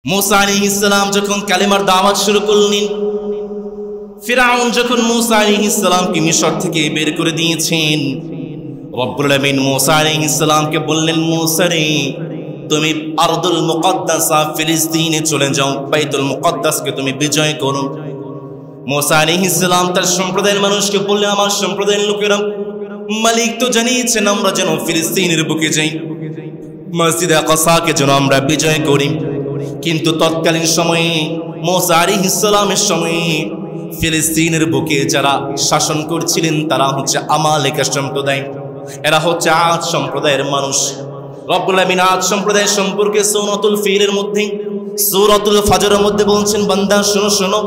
मूसा अलैहिस्सलाम যখন কালেমার দাওয়াত শুরু করলেন, ফিরআউন যখন मूसा अलैहिस्सलामকে মিশর থেকে বের করে দিয়েছেন, রব্বুল আলামিন मूसा अलैहिस्सलामকে বললেন, मूसा রে, তুমি আরদুল মুকদ্দাসা ফিলিস্তিনে চলে যাও, বাইতুল মুকদ্দাসকে তুমি বিজয় করো। मूसा अलैहिस्सलाम তার সম্প্রদায়ের মানুষকে বললেন, আমার সম্প্রদায়ের লোকেরা, মালিক তো জানিয়েছেন আমরা যেন ফিলিস্তিনের বুকে যাই, মসজিদে আকসাকে যেন আমরা বিজয় করি। কিন্তু তৎকালীন সময়ে मूसा আলাইহিসসালামের সময়ে ফিলিস্তিনের বুকে যারা শাসন করছিলেন তারা হচ্ছে আমালেকা সম্প্রদায়, এরা হচ্ছে আদ সম্প্রদায়ের মানুষ। রব্বুল আমিন আদ সম্প্রদায়ের সম্পর্কে সূরাতুল ফিলের মধ্যে, সূরাতুল ফাজরের মধ্যে বলছেন, বান্দা শোনো শোনো,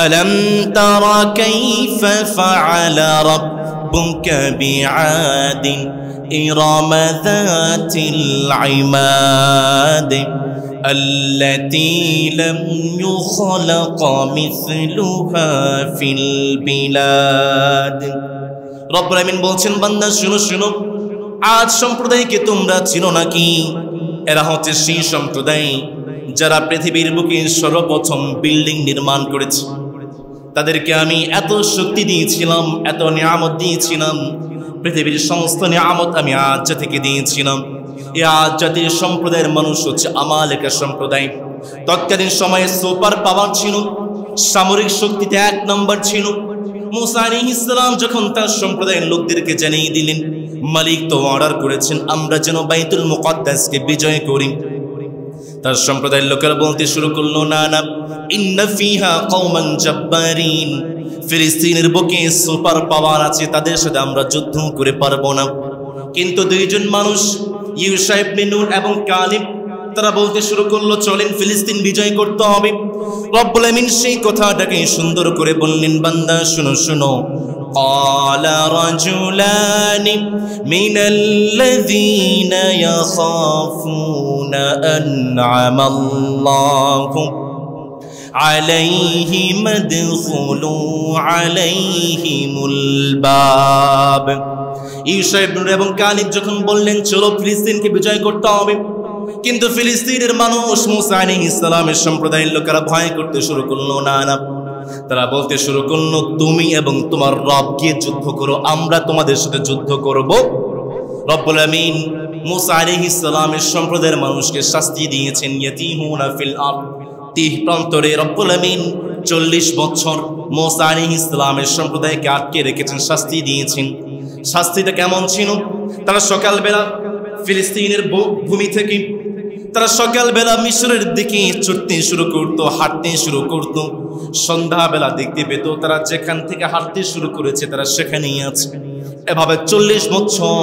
আলাম তারা কাইফা ফাআলা রাব্বুকা বিআদিন ইরাম যাতিল ইমাদ التي لم يخلق مثلها في البلاد। রব্বুল আমিন বলছেন, বান্দা শুনো শুনো, আদ সম্প্রদায়কে তোমরা চিনো নাকি? এরা হচ্ছে সেই সম্প্রদায় যারা পৃথিবীর বুকে সর্বপ্রথম বিল্ডিং নির্মাণ করেছে। তাদেরকে আমি এত শক্তি দিয়েছিলাম, এত নিয়ামত দিয়েছিলাম, পৃথিবীর সমস্ত নিয়ামত আমি আদ জাতিকে দিয়েছিলাম। এই আদ জাতির সম্প্রদায়ের মানুষ হচ্ছে আমালেকা সম্প্রদায়। তৎকালীন সময়ে সুপার পাওয়ার ছিল, সামরিক শক্তিতে 1 নম্বর ছিল। मूसा আলাইহিসসালাম যখন তার সম্প্রদায়ের লোকদেরকে জানিয়ে দিলেন, মালিক তো অর্ডার করেছেন আমরা যেন বাইতুল মুকদ্দাসকে বিজয় করি, তার সম্প্রদায়ের লোকেরা বলতে শুরু করলো, না না, ইন্না ফিহা কওমান জাব্বারিন, ফিলিস্তিনের বুকে সুপার পাওয়ার আছে, তাদের সাথে আমরা যুদ্ধ করে পারবো না। কিন্তু দুইজন মানুষ, ইউশা ইবনে নূন এবং কালিব, তারা বলতে শুরু করলো, চলেন ফিলিস্তিন বিজয় করতে হবে। রব্বুল আমিন সেই কথাটাকে সুন্দর করে বললেন, বান্দা শুনো শুনো, ক্বালা রাজুলানি মিনাল্লাযীনা ইয়াখাফুনা আন'আমাল্লাহু আলাইহিম আদখুলু আলাইহিমুল বাব। ইউশা ইবনে নূন এবং কালিব যখন বললেন চলো ফিলিস্তিনকে বিজয় করতে হবে, কিন্তু ফিলিস্তিনের মানুষ मूसा আলাইহিসসালামের সম্প্রদায়ের লোকেরা ভয় করতে শুরু করলো, না না, তারা বলতে শুরু করলো, তুমি এবং তোমার রব গিয়ে যুদ্ধ করো, আমরা তোমাদের সাথে যুদ্ধ করব। রব্বুল আমিন मूसा আলাইহিসসালামের সম্প্রদায়ের মানুষকে শাস্তি দিয়েছেন, ইয়াতিহুনা ফিল আরদ, তিহ প্রান্তরে রব্বুল আমিন 40 বছর मूसा আলাইহিসসালামের সম্প্রদায়কে আটকে রেখেছেন, শাস্তি দিয়েছেন। শাস্তিটা কেমন ছিল? তারা সকালবেলা ফিলিস্তিনের ভূমি থেকে তারা সকালবেলা মিশরের দিকে ছুটতে শুরু করত, হাঁটতে শুরু করত। সন্ধ্যাবেলা দেখতে পেত তারা যেখান থেকে হাঁটতে শুরু করেছে তারা সেখানেই আছে। এভাবে 40 বছর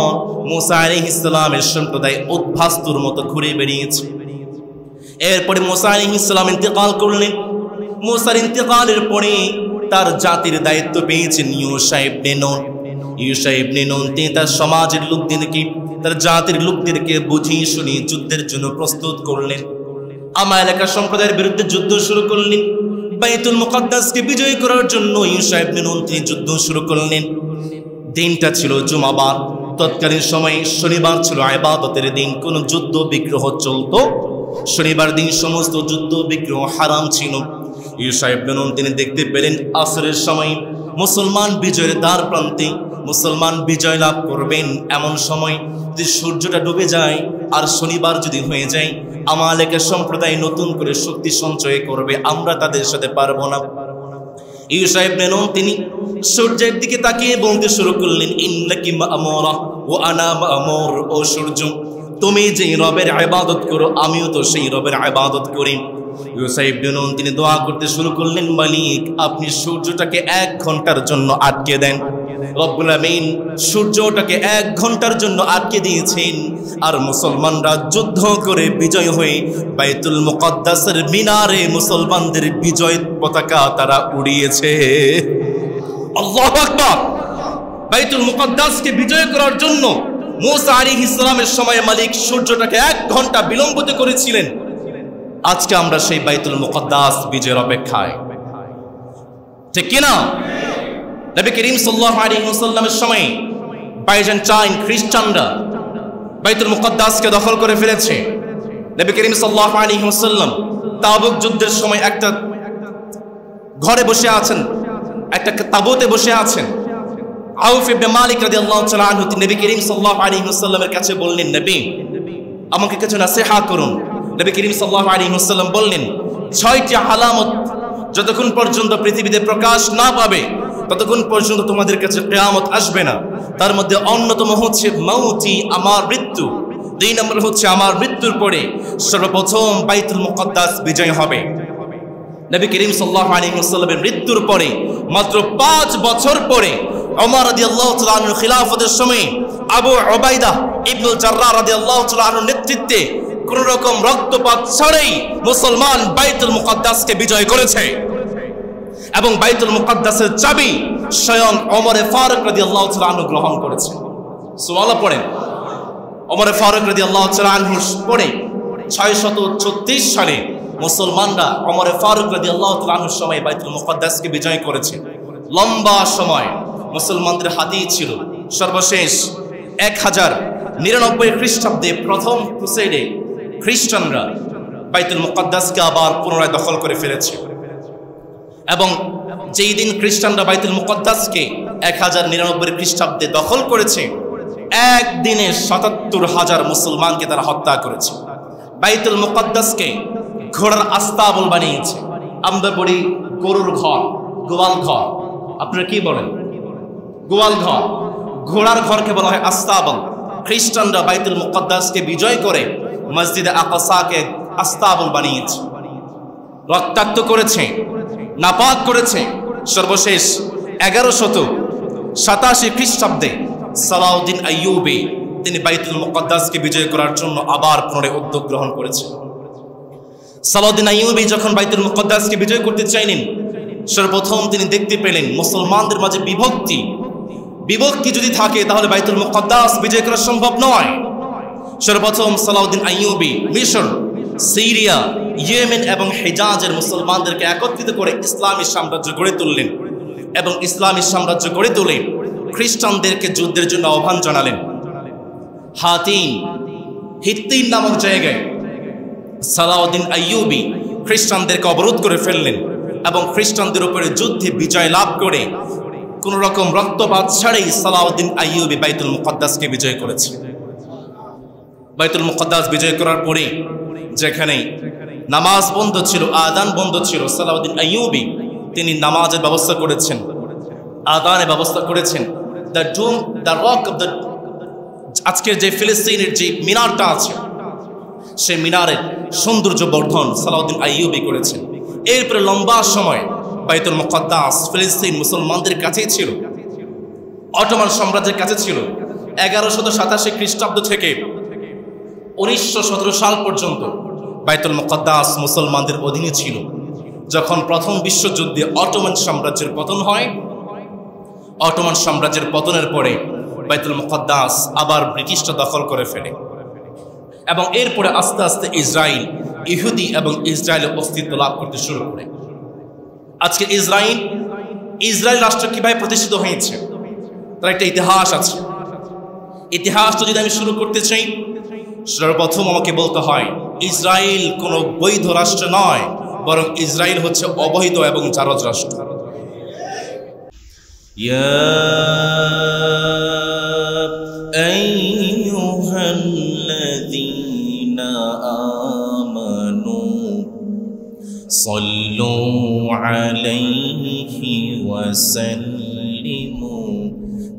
मूसा আলাইহিসসালামের সম্প্রদায় উদ্ভাস্তুর মতো ঘুরে বেরিয়েছে। এরপরে मूसा আলাইহিসসালাম ইন্তেকাল করলেন। मूसाর ইন্তেকালের পরে তার জাতির দায়িত্ব পেয়েছেন ইউশা ইবনে নূন। ইউশা ইবনে নূন তিনি তার সমাজের লোকদেরকে, তার জাতির লোকদেরকে বুঝিয়ে শুনিয়ে যুদ্ধের জন্য প্রস্তুত করলেন। আমালেকা সম্প্রদায়ের বিরুদ্ধে যুদ্ধ শুরু করলেন। বাইতুল মুকদ্দাসকে বিজয় করার জন্য ইউশা ইবনে নূন তিনি যুদ্ধ শুরু করলেন। দিনটা ছিল জুমাবার। তৎকালীন সময়ে শনিবার ছিল ইবাদতের দিন, কোন যুদ্ধ বিগ্রহ চলতো। শনিবার দিন সমস্ত যুদ্ধ বিগ্রহ হারাম ছিল। ইউশা ইবনে নূন তিনি দেখতে পেলেন আসরের সময় মুসলমান বিজয়ের দ্বার প্রান্তে, মুসলমান বিজয় লাভ করবেন এমন সময় যদি সূর্যটা ডুবে যায় আর শনিবার যদি হয়ে যায়, আমালেকা সম্প্রদায় নতুন করে শক্তি সঞ্চয় করবে, আমরা তাদের সাথে পারবো না। ইউশা ইবনে নূন তিনি সূর্যের দিকে তাকিয়ে বলতে শুরু করলেন, ইন্নাকি মা'মুরা ওয়া আনা মা'মুর, ও সূর্য তুমি যে রবের ইবাদত করো আমিও তো সেই রবের ইবাদত করি। ইউশা ইবনে নূন তিনি দোয়া করতে শুরু করলেন, মালিক আপনি সূর্যটাকে 1 ঘন্টার জন্য আটকে দেন। রব্বুল আমিন সূর্যটাকে 1 ঘন্টার জন্য আটকে দিয়েছেন, আর মুসলমানরা যুদ্ধ করে বিজয় হয়ে বাইতুল মুকদ্দাসের মিনারে মুসলমানদের বিজয় পতাকা তারা উড়িয়েছে। আল্লাহু আকবার। বাইতুল মুকদ্দাসকে বিজয় করার জন্য मूसा আলাইহিসসালামের সময় মালিক সূর্যটাকে 1 ঘন্টা বিলম্বিত করেছিলেন। আজকে আমরা সেই বাইতুল মুকদ্দাস বিজয়ের অপেক্ষায়, ঠিক কিনা? নবী করিম সাল্লাল্লাহু আলাইহি ওয়াসাল্লামের সময় বাইজেন্টাইন খ্রিস্টানরা বাইতুল মুকদ্দাসকে দখল করে ফেলেছে। নবী করিম সাল্লাল্লাহু আলাইহি ওয়াসাল্লাম তাবুক যুদ্ধের সময় একটা ঘরে বসে আছেন, একটা তাঁবুতে বসে আছেন। আউফ ইবনে মালিক রাদিয়াল্লাহু তাআলা আনহু নবী করিম সাল্লাল্লাহু আলাইহি ওয়াসাল্লামের কাছে বললেন, নবী আমাকে কিছু নসিহত করুন। নবী করিম সাল্লাল্লাহু আলাইহি ওয়াসাল্লাম বললেন, 6টি আলামত যতক্ষণ পর্যন্ত পৃথিবীতে প্রকাশ না পাবে ততক্ষণ পর্যন্ত তোমাদের কাছে কিয়ামত আসবে না। তার মধ্যে অন্যতম হচ্ছে মাউতি, আমার মৃত্যু। 2 নম্বর হচ্ছে আমার মৃত্যুর পরে সর্বপ্রথম বাইতুল মুকদ্দাস বিজয় হবে। নবী করিম সাল্লাল্লাহু আলাইহি ওয়াসাল্লামের মৃত্যুর পরে মাত্র 5 বছর পরে ওমর রাদিয়াল্লাহু তাআলা আনহুর খিলাফতের সময় আবু উবাইদা ইবনুল জাররাহ রাদিয়াল্লাহু তাআলা আনহুর নেতৃত্বে কোন রকম রক্তপাত ছাড়াই মুসলমান বাইতুল মুকদ্দাসকে বিজয় করেছে এবং বাইতুল মুকদ্দাসের চাবি স্বয়ং ওমরে ফারুক রাদিয়াল্লাহু তাআলা আনহু গ্রহণ করেছে। সুবহানাল্লাহ পড়েন। ওমরে ফারুক রাদিয়াল্লাহু তাআলা আনহুর পরে 636 সালে মুসলমানরা ওমরে ফারুক রাদিয়াল্লাহু তাআলা আনহুর সময় বাইতুল মুকদ্দাসকে বিজয় করেছে। লম্বা সময় মুসলমানদের হাতেই ছিল। সর্বশেষ 1099 খ্রিস্টাব্দে প্রথম ক্রুসেডে খ্রিস্টানরা বাইতুল মুকদ্দাসকে আবার পুনরায় দখল করে ফেলেছে এবং যেই দিন খ্রিস্টানরা বাইতুল মুকদ্দাসকে 1099 খ্রিস্টাব্দে দখল করেছে, একদিনে 77,000 মুসলমানকে তারা হত্যা করেছে। বাইতুল মুকদ্দাসকে ঘোড়ার আস্তাবল বানিয়েছে। আমরা বলি গরুর ঘর, গোয়াল ঘর। আপনারা কি বলেন? গোয়াল ঘর। ঘোড়ার ঘরকে বলা হয় আস্তাবল। খ্রিস্টানরা বাইতুল মুকদ্দাসকে বিজয় করে মসজিদে আকসাকে আস্তাবল বানিয়েছে, রক্তাক্ত করেছে, নাপাক করেছে। সর্বশেষ 1187 খ্রিস্টাব্দে সালাউদ্দিন আইয়ুবী তিনি বাইতুল মুকদ্দাসকে বিজয় করার জন্য আবার পুনরায় উদ্যোগ গ্রহণ করেছেন। সালাউদ্দিন আইয়ুবী যখন বাইতুল মুকদ্দাসকে বিজয় করতে চাইলেন, সর্বপ্রথম তিনি দেখতে পেলেন মুসলমানদের মাঝে বিভক্তি যদি থাকে তাহলে বাইতুল মুকদ্দাস বিজয় করা সম্ভব নয়। সর্বপ্রথম সালাউদ্দিন আইয়ুবী মিশর, সিরিয়া, ইয়েমেন এবং হিজাজের মুসলমানদেরকে একত্রিত করে ইসলামী সাম্রাজ্য গড়ে তুললেন এবং ইসলামী সাম্রাজ্য গড়ে তুলে খ্রিস্টানদেরকে যুদ্ধের জন্য আহ্বান জানালেন। হিত্তিন নামক জায়গায় সালাউদ্দিন আইয়ুবী খ্রিস্টানদেরকে অবরোধ করে ফেললেন এবং খ্রিস্টানদের উপরে যুদ্ধে বিজয় লাভ করে কোন রকম রক্তপাত ছাড়াই সালাউদ্দিন আইয়ুবী বাইতুল মুকদ্দাসকে বিজয় করেছে। বাইতুল মুকদ্দাস বিজয় করার পরে যেখানে নামাজ বন্ধ ছিল, আযান বন্ধ ছিল, সালাউদ্দিন আইয়ুবী তিনি নামাজের ব্যবস্থা করেছেন, আযানের ব্যবস্থা করেছেন। দ্য রক অফ দ্য, আজকের যে ফিলিস্তিনের যে মিনারটা আছে সেই মিনারের সৌন্দর্য বর্ধন সালাউদ্দিন আইয়ুবী করেছেন। এরপরে লম্বা সময় বাইতুল মুকদ্দাস ফিলিস্তিন মুসলমানদের কাছেই ছিল, অটোমান সাম্রাজ্যের কাছে ছিল। 1187 খ্রিস্টাব্দ থেকে 1917 সাল পর্যন্ত বাইতুল মুকদ্দাস মুসলমানদের অধীনে ছিল। যখন প্রথম বিশ্বযুদ্ধে অটোমান সাম্রাজ্যের পতন হয়, অটোমান সাম্রাজ্যের পতনের পরে বাইতুল মুকদ্দাস আবার ব্রিটিশরা দখল করে ফেলে এবং এরপরে আস্তে আস্তে ইসরায়েল, ইহুদি এবং ইসরায়েলের অস্তিত্ব লাভ করতে শুরু করে। আজকে ইসরায়েল রাষ্ট্র কিভাবে প্রতিষ্ঠিত হয়েছে তার একটা ইতিহাস আছে। ইতিহাসটা যদি আমি শুরু করতে চাই, সর্বপ্রথম আমাকে বলতে হয় ইসরায়েল কোনো বৈধ রাষ্ট্র নয়, বরং ইসরায়েল হচ্ছে অবৈধ এবং জারজ রাষ্ট্র। ইয়া আইয়ুহাল্লাযীনা আমানু সাল্লু আলাইহি ওয়া সাল্লিমু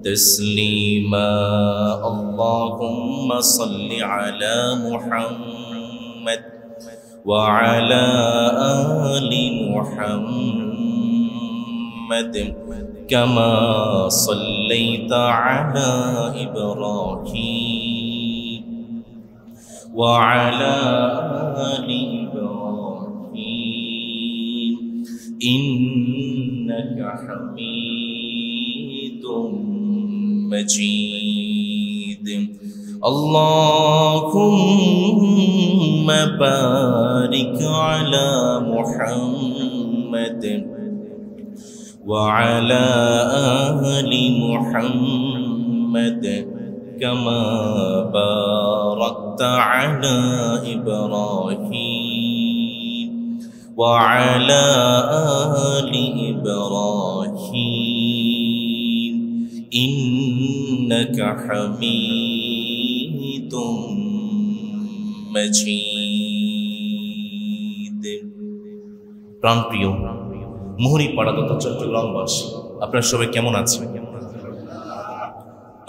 تسليما اللهم صل على محمد وعلى آل محمد كما صليت على إبراهيم وعلى آل إبراهيم إنك حميد مجيد اللهم بارك على محمد وعلى آل محمد كما باركت على إبراهيم وعلى آل إبراهيم إنك حميد مجيد. প্রাণপ্রিয় মোহনীপাড়া তথা চট্টগ্রামবাসী, আপনারা সবাই কেমন আছেন?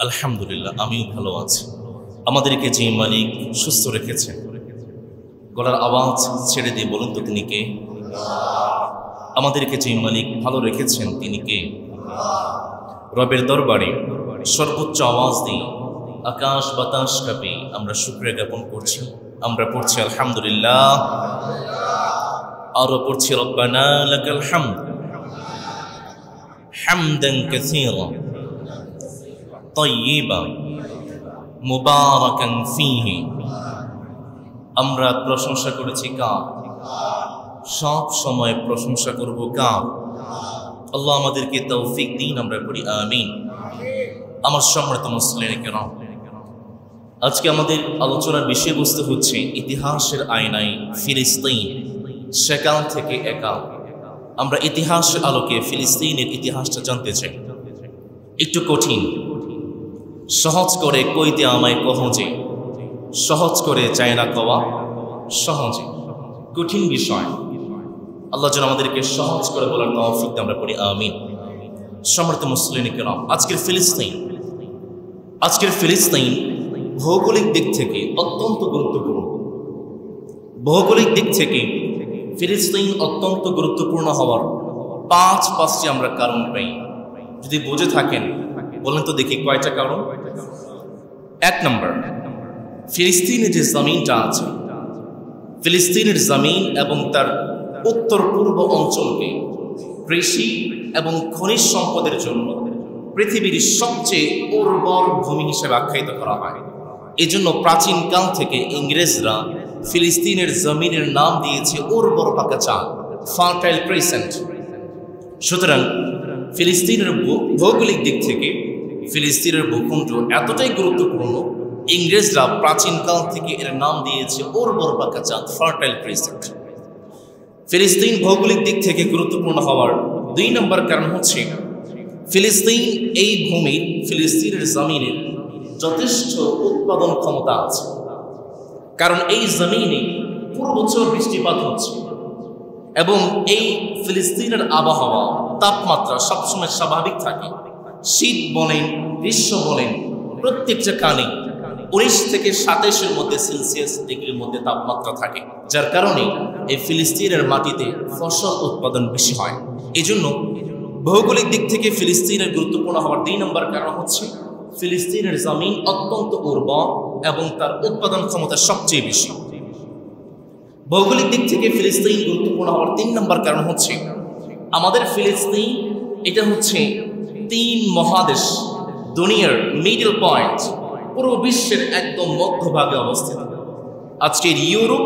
আলহামদুলিল্লাহ, আমিও ভালো আছি। আমাদেরকে যে মালিক সুস্থ রেখেছেন, গলার আওয়াজ ছেড়ে দিয়ে বলুন তো তিনি কে? আমাদেরকে যে মালিক ভালো রেখেছেন তিনি কে? রবের দরবারে সর্বোচ্চ আওয়াজ দিয়ে আকাশ বাতাস কাঁপে আমরা শুকরিয়া জ্ঞাপন করছি। আমরা পড়ছি আলহামদুলিল্লাহ, আরো পড়ছি রব্বানা লাকাল হামদ হামদান কাসীরা তাইয়্যিবান মুবারাকান ফীহি। আমরা প্রশংসা করেছি কার? সব সময় প্রশংসা করব কার? আল্লাহ আমাদেরকে তৌফিক দিন, আমরা পড়ি আমিন। আমার সম্মানিত মুসলিম কেরাম, আজকে আমাদের আলোচনার বিষয়বস্তু হচ্ছে ইতিহাসের আয়নায় ফিলিস্তিন, সেকাল থেকে একাল। আমরা ইতিহাসের আলোকে ফিলিস্তিনের ইতিহাসটা জানতে চাই। একটু কঠিন, সহজ করে কইতে আমায় কহজে, সহজ করে চায় না কওয়া সহজে। কঠিন বিষয়, আল্লাহ যেন আমাদেরকে সহজ করে বলার তৌফিক দেন, আমরা পড়ি আমিন। সম্মানিত মুসলিম কেরাম, আজকের ফিলিস্তিন ভৌগোলিক দিক থেকে অত্যন্ত গুরুত্বপূর্ণ। ভৌগোলিক দিক থেকে ফিলিস্তিন অত্যন্ত গুরুত্বপূর্ণ হওয়ার পাঁচটি আমরা কারণ পাই। যদি বুঝে থাকেন বলেন তো দেখি কয়টা কারণ? 1 নম্বর, ফিলিস্তিনের যে জমিনটা আছে, ফিলিস্তিনের জমিন এবং তার উত্তর পূর্ব অঞ্চলকে কৃষি এবং খনিজ সম্পদের জন্য পৃথিবীর সবচেয়ে উর্বর ভূমি হিসেবে আখ্যায়িত করা হয়। এজন্য প্রাচীনকাল থেকে ইংরেজরা ফিলিস্তিনের জমিনের নাম দিয়েছে উর্বর পাকা চাল, ফার্টাইল ক্রিসেন্ট। সুতরাং ফিলিস্তিনের ভৌগোলিক দিক থেকে ফিলিস্তিনের ভূখণ্ড এতটাই গুরুত্বপূর্ণ, ইংরেজরা প্রাচীনকাল থেকে এর নাম দিয়েছে উর্বর পাকা চাল, ফার্টাইল ক্রিসেন্ট। ফিলিস্তিন ভৌগোলিক দিক থেকে গুরুত্বপূর্ণ হওয়ার 2 নম্বর কারণ হচ্ছে ফিলিস্তিন, এই ভূমির, ফিলিস্তিনের জমিনের যথেষ্ট উৎপাদন ক্ষমতা আছে। কারণ এই জমিনে পুরো বছর বৃষ্টিপাত হচ্ছে এবং এই ফিলিস্তিনের আবহাওয়া, তাপমাত্রা সবসময় স্বাভাবিক থাকে। শীত বলেন, গ্রীষ্ম বলেন, প্রত্যেকটা কানে 19 থেকে 27-এর মধ্যে সেলসিয়াস ডিগ্রির মধ্যে তাপমাত্রা থাকে, যার কারণে এই ফিলিস্তিনের মাটিতে ফসল উৎপাদন বেশি হয়। এই জন্য ভৌগোলিক দিক থেকে ফিলিস্তিনের গুরুত্বপূর্ণ হওয়ার 2 নম্বর কারণ হচ্ছে ফিলিস্তিনের জমিন অত্যন্ত উর্বর এবং তার উৎপাদন ক্ষমতা সবচেয়ে বেশি। ভৌগোলিক দিক থেকে ফিলিস্তিন গুরুত্বপূর্ণ হওয়ার 3 নম্বর কারণ হচ্ছে আমাদের ফিলিস্তিন, এটা হচ্ছে 3 মহাদেশ, দুনিয়ার মিডল পয়েন্ট, পুরো বিশ্বের একদম মধ্যভাগে অবস্থিত। আজকের ইউরোপ,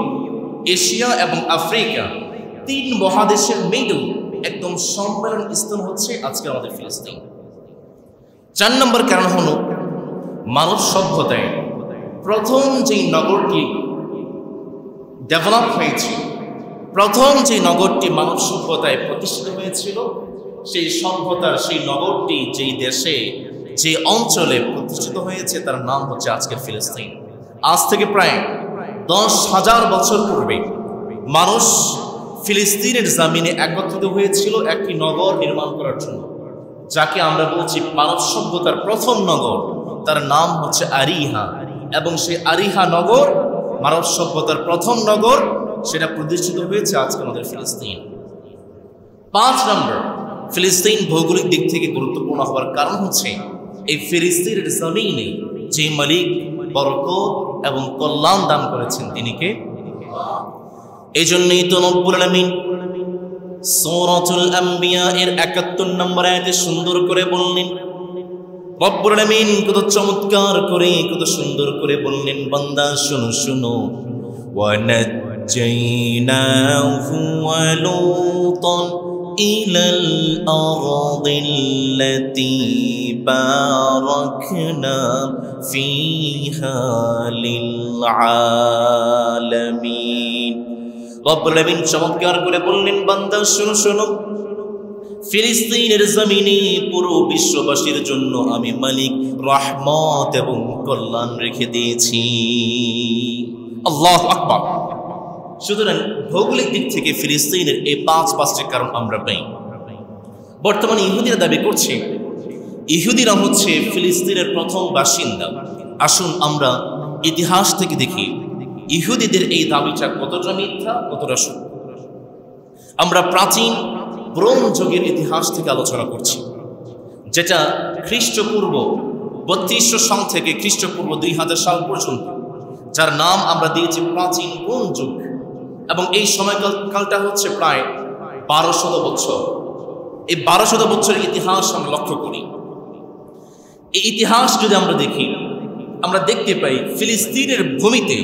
এশিয়া এবং আফ্রিকা 3 মহাদেশের মিডল একদম সম্মেলন স্থান হচ্ছে আজকে আমাদের ফিলিস্তিন। 4 নম্বর কারণ হলো মানব সভ্যতায় প্রথম যে নগরটি ডেভেলপ হয়েছে, প্রথম যে নগরটি মানব সভ্যতায় প্রতিষ্ঠিত হয়েছিল, সেই সভ্যতার সেই নগরটি যেই দেশে, যে অঞ্চলে প্রতিষ্ঠিত হয়েছে, তার নাম হচ্ছে আজকের ফিলিস্তিন। আজ থেকে প্রায় 10,000 বছর পূর্বে মানুষ ফিলিস্তিনের জমিনে একত্রিত হয়েছিল একটি নগর নির্মাণ করার জন্য, যাকে আমরা বলছি মানব সভ্যতার প্রথম নগর। তার নাম হচ্ছে আরিহা, এবং সেই আরিহা নগর, মানব সভ্যতার প্রথম নগর, সেটা প্রতিষ্ঠিত হয়েছে আজকে আমাদের ফিলিস্তিন। 5 নম্বর, ফিলিস্তিন ভৌগোলিক দিক থেকে গুরুত্বপূর্ণ হওয়ার কারণ হচ্ছে এই ফিলিস্তিনের জমিনে যে মালিক বরকত এবং কল্যাণ দান করেছেন তিনি কে? এই জন্যই তো রব্বুল আলামিন সূরাতুল আম্বিয়া এর 71 নম্বর আয়াতে সুন্দর করে বললেন, রব্বুল আলামিন কত চমৎকার করে, কত সুন্দর করে বললেন, বান্দা শুনো শুনো, ওয়া নাজ্জাইনাহু ওয়া লূতান ইলাল আরদিল্লাতী বারাকনা ফীহা লিল আলামিন। রব্বুল আলামিন চমৎকার করে বললেন, বান্দা শোনো শোনো, ফিলিস্তিনের জমিনে পুরো বিশ্ববাসীর জন্য আমি মালিক রহমত এবং কল্যাণ রেখে দিয়েছি। আল্লাহু আকবার। সুতরাং ভৌগোলিক দিক থেকে ফিলিস্তিনের এই পাঁচটি কারণ আমরা পাই। বর্তমানে ইহুদিরা দাবি করছে ইহুদিরা হচ্ছে ফিলিস্তিনের প্রথম বাসিন্দা। আসুন আমরা ইতিহাস থেকে দেখি ইহুদিদের এই দাবিটা কতটা মিথ্যা, কতটা সত্য। আমরা প্রাচীন ব্রোঞ্জ যুগের ইতিহাস থেকে আলোচনা করছি, যেটা খ্রিস্টপূর্ব 3200 সাল থেকে খ্রিস্টপূর্ব 2000 সাল পর্যন্ত, যার নাম আমরা দিয়েছি প্রাচীন ব্রোঞ্জ যুগ। এবং এই সময়কালটা হচ্ছে প্রায় 1200 বছর। এই 1200 বছরের ইতিহাস আমরা লক্ষ্য করি। এই ইতিহাস যদি আমরা দেখি, আমরা দেখতে পাই ফিলিস্তিনের ভূমিতে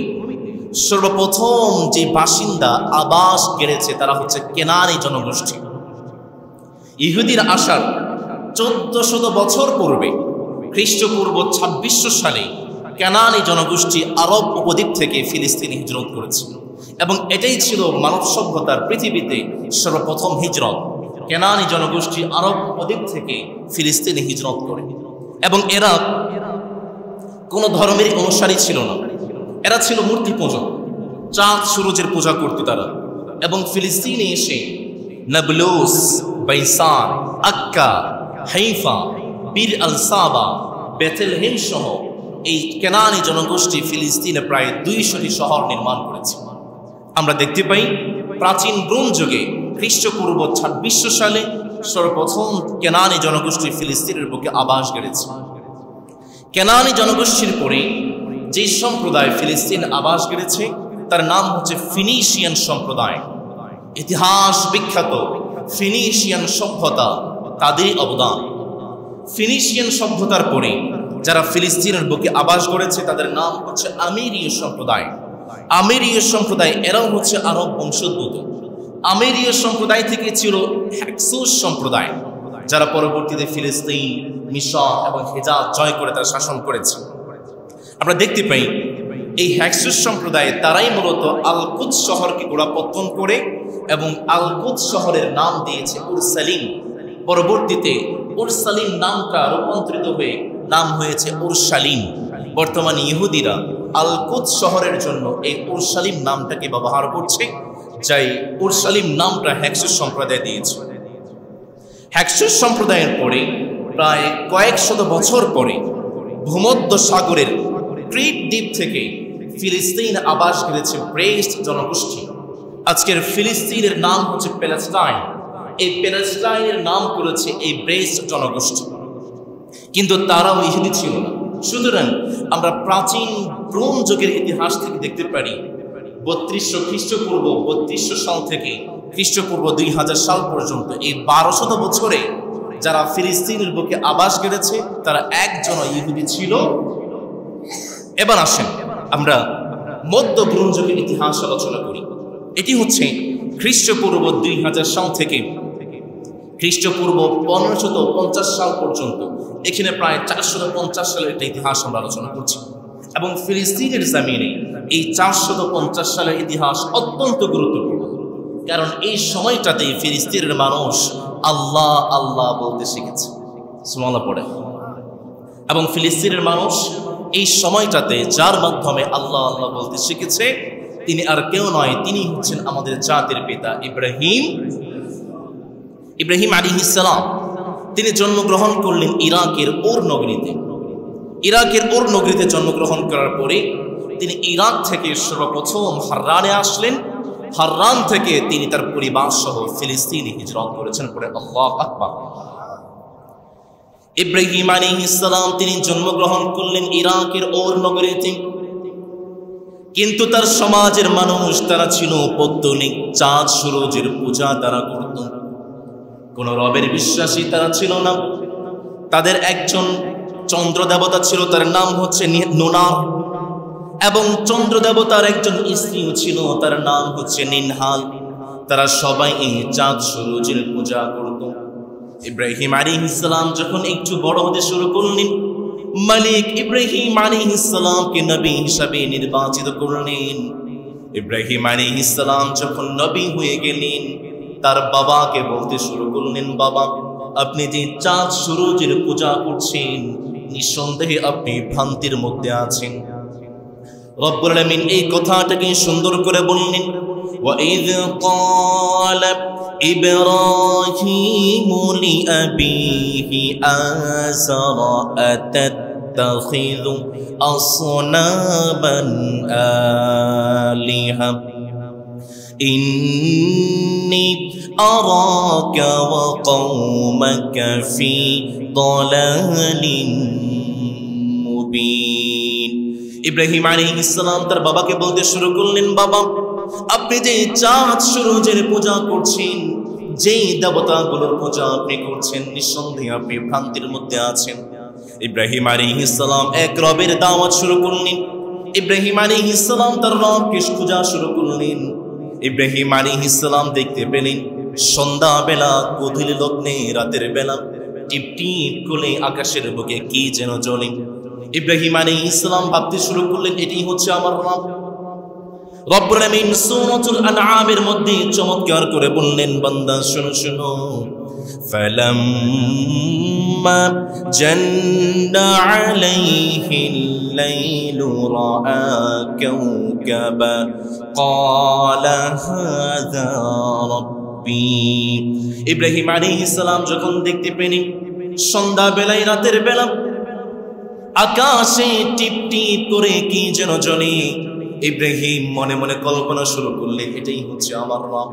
সর্বপ্রথম যে বাসিন্দা আবাস গেড়েছে তারা হচ্ছে কেনানি জনগোষ্ঠী। ইহুদির আসার 1400 বছর পূর্বে খ্রিস্টপূর্ব 2600 সালে কেনানি জনগোষ্ঠী আরব উপদ্বীপ থেকে ফিলিস্তিনে হিজরত করেছে। এবং এটাই ছিল মানব সভ্যতার পৃথিবীতে সর্বপ্রথম হিজরত। কেনানি জনগোষ্ঠী আরব উপদ্বীপ থেকে ফিলিস্তিনে হিজরত করে। এবং এরা কোনো ধর্মের অনুসারী ছিল না, এরা ছিল মূর্তি পূজক, চাঁদ সূরজের পূজা করত তারা। এবং ফিলিস্তিনে এসে নাবলুস, বাইসান, আক্কা, হাইফা, বীর আল সাবা, বেথেলহেম সহ এই কেনানি জনগোষ্ঠী ফিলিস্তিনে প্রায় 200টি শহর নির্মাণ করেছে। আমরা দেখতে পাই প্রাচীন ব্রোঞ্জ যুগে খ্রিস্টপূর্ব 2600 সালে সর্বপ্রথম কেনানি জনগোষ্ঠী ফিলিস্তিনের বুকে আবাস গেড়েছে। কেনানি জনগোষ্ঠীর পরে যে সম্প্রদায় ফিলিস্তিন আবাস গেড়েছে তার নাম হচ্ছে ফিনিশিয়ান সম্প্রদায়। ইতিহাস বিখ্যাত ফিনিশিয়ান সভ্যতা, তাদেরই অবদান। ফিনিশিয়ান সভ্যতার পরে যারা ফিলিস্তিনের বুকে আবাস গড়েছে তাদের নাম হচ্ছে আমেরীয় সম্প্রদায়। আমেরীয় সম্প্রদায় এরাও হচ্ছে আরব বংশোদ্ভূত। আমেরীয় সম্প্রদায় থেকে ছিল হ্যাক্সুস সম্প্রদায়, যারা পরবর্তীতে ফিলিস্তিন, মিশর এবং হেজাজ জয় করে তারা শাসন করেছে। আমরা দেখতে পাই এই হ্যাক্সুস সম্প্রদায় তারাই মূলত আল-কুদস শহরকে গোড়াপত্তন করে এবং আল-কুদস শহরের নাম দিয়েছে উরসালিম। পরবর্তীতে উরসালিম নামটা রূপান্তরিত হয়ে নাম হয়েছে উরসালিম। বর্তমানে ইহুদিরা আল-কুদস শহরের জন্য এই উরসালিম নামটাকে ব্যবহার করছে, যাই উরসালিম নামটা হ্যাক্সুস সম্প্রদায় দিয়েছে। হ্যাক্সুস সম্প্রদায়ের পরে প্রায় কয়েক শত বছর পরে ভূমধ্য সাগরের ক্রিট দ্বীপ থেকে ফিলিস্তিন আবাস গেড়েছে ব্রেস্ট জনগোষ্ঠী। আজকের ফিলিস্তিনের নাম হচ্ছে প্যালেস্টাইন। এই প্যালেস্টাইনের নাম করেছে এই ব্রেস্ট জনগোষ্ঠী, কিন্তু তারাও ইহুদি ছিল না। সুতরাং আমরা প্রাচীন ব্রোঞ্জ যুগের ইতিহাস থেকে দেখতে পারি 3200 খ্রিস্টপূর্ব 3200 সাল থেকে খ্রিস্টপূর্ব 2000 সাল পর্যন্ত এই 1200 বছরে যারা ফিলিস্তিনের বুকে আবাস গেড়েছে তারা একজন ইহুদি ছিল। এবার আসেন আমরা মধ্য ব্রোঞ্জ যুগের ইতিহাস আলোচনা করি। এটি হচ্ছে খ্রিস্টপূর্ব 2000 সাল থেকে খ্রিস্টপূর্ব 1550 সাল পর্যন্ত। এখানে প্রায় 450 সালের একটা ইতিহাস আমরা আলোচনা করছি। এবং ফিলিস্তিনের জমিনে এই 450 সালের ইতিহাস অত্যন্ত গুরুত্বপূর্ণ, কারণ এই সময়টাতেই ফিলিস্তিনের মানুষ আল্লাহ আল্লাহ বলতে শিখেছে। সুবহানাল্লাহ পড়ে। এবং ফিলিস্তিনের মানুষ এই সময়টাতে যার মাধ্যমে আল্লাহ আল্লাহ বলতে শিখেছে তিনি আর কেউ নয়, তিনি হচ্ছেন আমাদের জাতির পিতা ইব্রাহিম আলাইহিস সালাম। তিনি জন্মগ্রহণ করলেন ইরাকের উর নগরীতে। ইরাকের উর নগরীতে জন্মগ্রহণ করার পরে তিনি ইরাক থেকে সর্বপ্রথম হাররানে আসলেন। হাররান থেকে তিনি তার পরিবার সহ ফিলিস্তিনে হিজরত করেছেন। পরে আল্লাহু আকবার। ইব্রাহিম আলাইহিস সালাম তিনি জন্মগ্রহণ করলেন ইরাকের উর নগরীতে, কিন্তু তার সমাজের মানুষ তারা ছিল পৌত্তলিক, চাঁদ সূরজের পূজা তারা করত, কোন রবের বিশ্বাসী তারা ছিল না। তাদের একজন চন্দ্র দেবতা ছিল, তার নাম হচ্ছে নুনার, এবং চন্দ্র দেবতার একজন স্ত্রীও ছিল, তার নাম হচ্ছে নিনহাল। তারা সবাই এই চাঁদ সূরজের পূজা করত। ইব্রাহিম আলাইহিস সালাম যখন একটু বড় হতে শুরু করলেন, মালিক ইব্রাহিম আলাইহিস সালামকে নবী হিসাবে নির্বাচিত করলেন। ইব্রাহিম আলাইহিস সালাম যখন নবী হয়ে গেলেন, তার বাবাকে বলতে শুরু করলেন, বাবা, আপনি যে চাঁদ সূরজের পূজা করছেন, নিঃসন্দেহে আপনি ভ্রান্তির মধ্যে আছেন। রব্বুল আলামিন এই কথাটাকে সুন্দর করে বললেন, وَإِذْ قَالَ إِبْرَاهِيمُ لِأَبِيهِ آزَرَ أَتَتَّخِذُ أَصْنَامًا آلِهَةً إِنِّي أَرَاكَ وَقَوْمَكَ فِي ضَلَالٍ مُبِينٍ। ইব্রাহিম আলাইহিস সালাম তার বাবাকে বলতে শুরু করলেন, বাবা, আপনি যে চাঁদ সূরজের পূজা করছেন, যেই দেবতাগুলোর পূজা আপনি করছেন, নিঃসন্দেহে আপনি ভ্রান্তির মধ্যে আছেন। ইব্রাহিম আলাইহিস সালাম এক রবের দাওয়াত শুরু করলেন। ইব্রাহিম আলাইহিস সালাম তার রবকে খোঁজা শুরু করলেন। ইব্রাহিম আলাইহিস সালাম দেখতে পেলেন সন্ধ্যাবেলা, গধূলি লগ্নে, রাতের বেলা টিপ টিপ করে আকাশের বুকে কি যেন জ্বলে। ইব্রাহিম আলাইহিস সালাম ভাবতে শুরু করলেন, এটাই হচ্ছে আমার রব। রব্বুল আলামিন সূরাতুল আনআমের মধ্যে চমৎকার করে বললেন, বান্দা শোনো শোনো, ফালাম্মা জান্না আলাইহিল লাইলু রাআ কাওকাবা ক্বালা হাযা রাব্বি। ইব্রাহিম আলাইহিস সালাম যখন দেখতে পেলেন সন্ধ্যা বেলায়, রাতের বেলা আকাশে টিপ টিপ করে কি যেন জ্বলে, ইব্রাহিম মনে মনে কল্পনা শুরু করলেন, এটাই হচ্ছে আমার রব।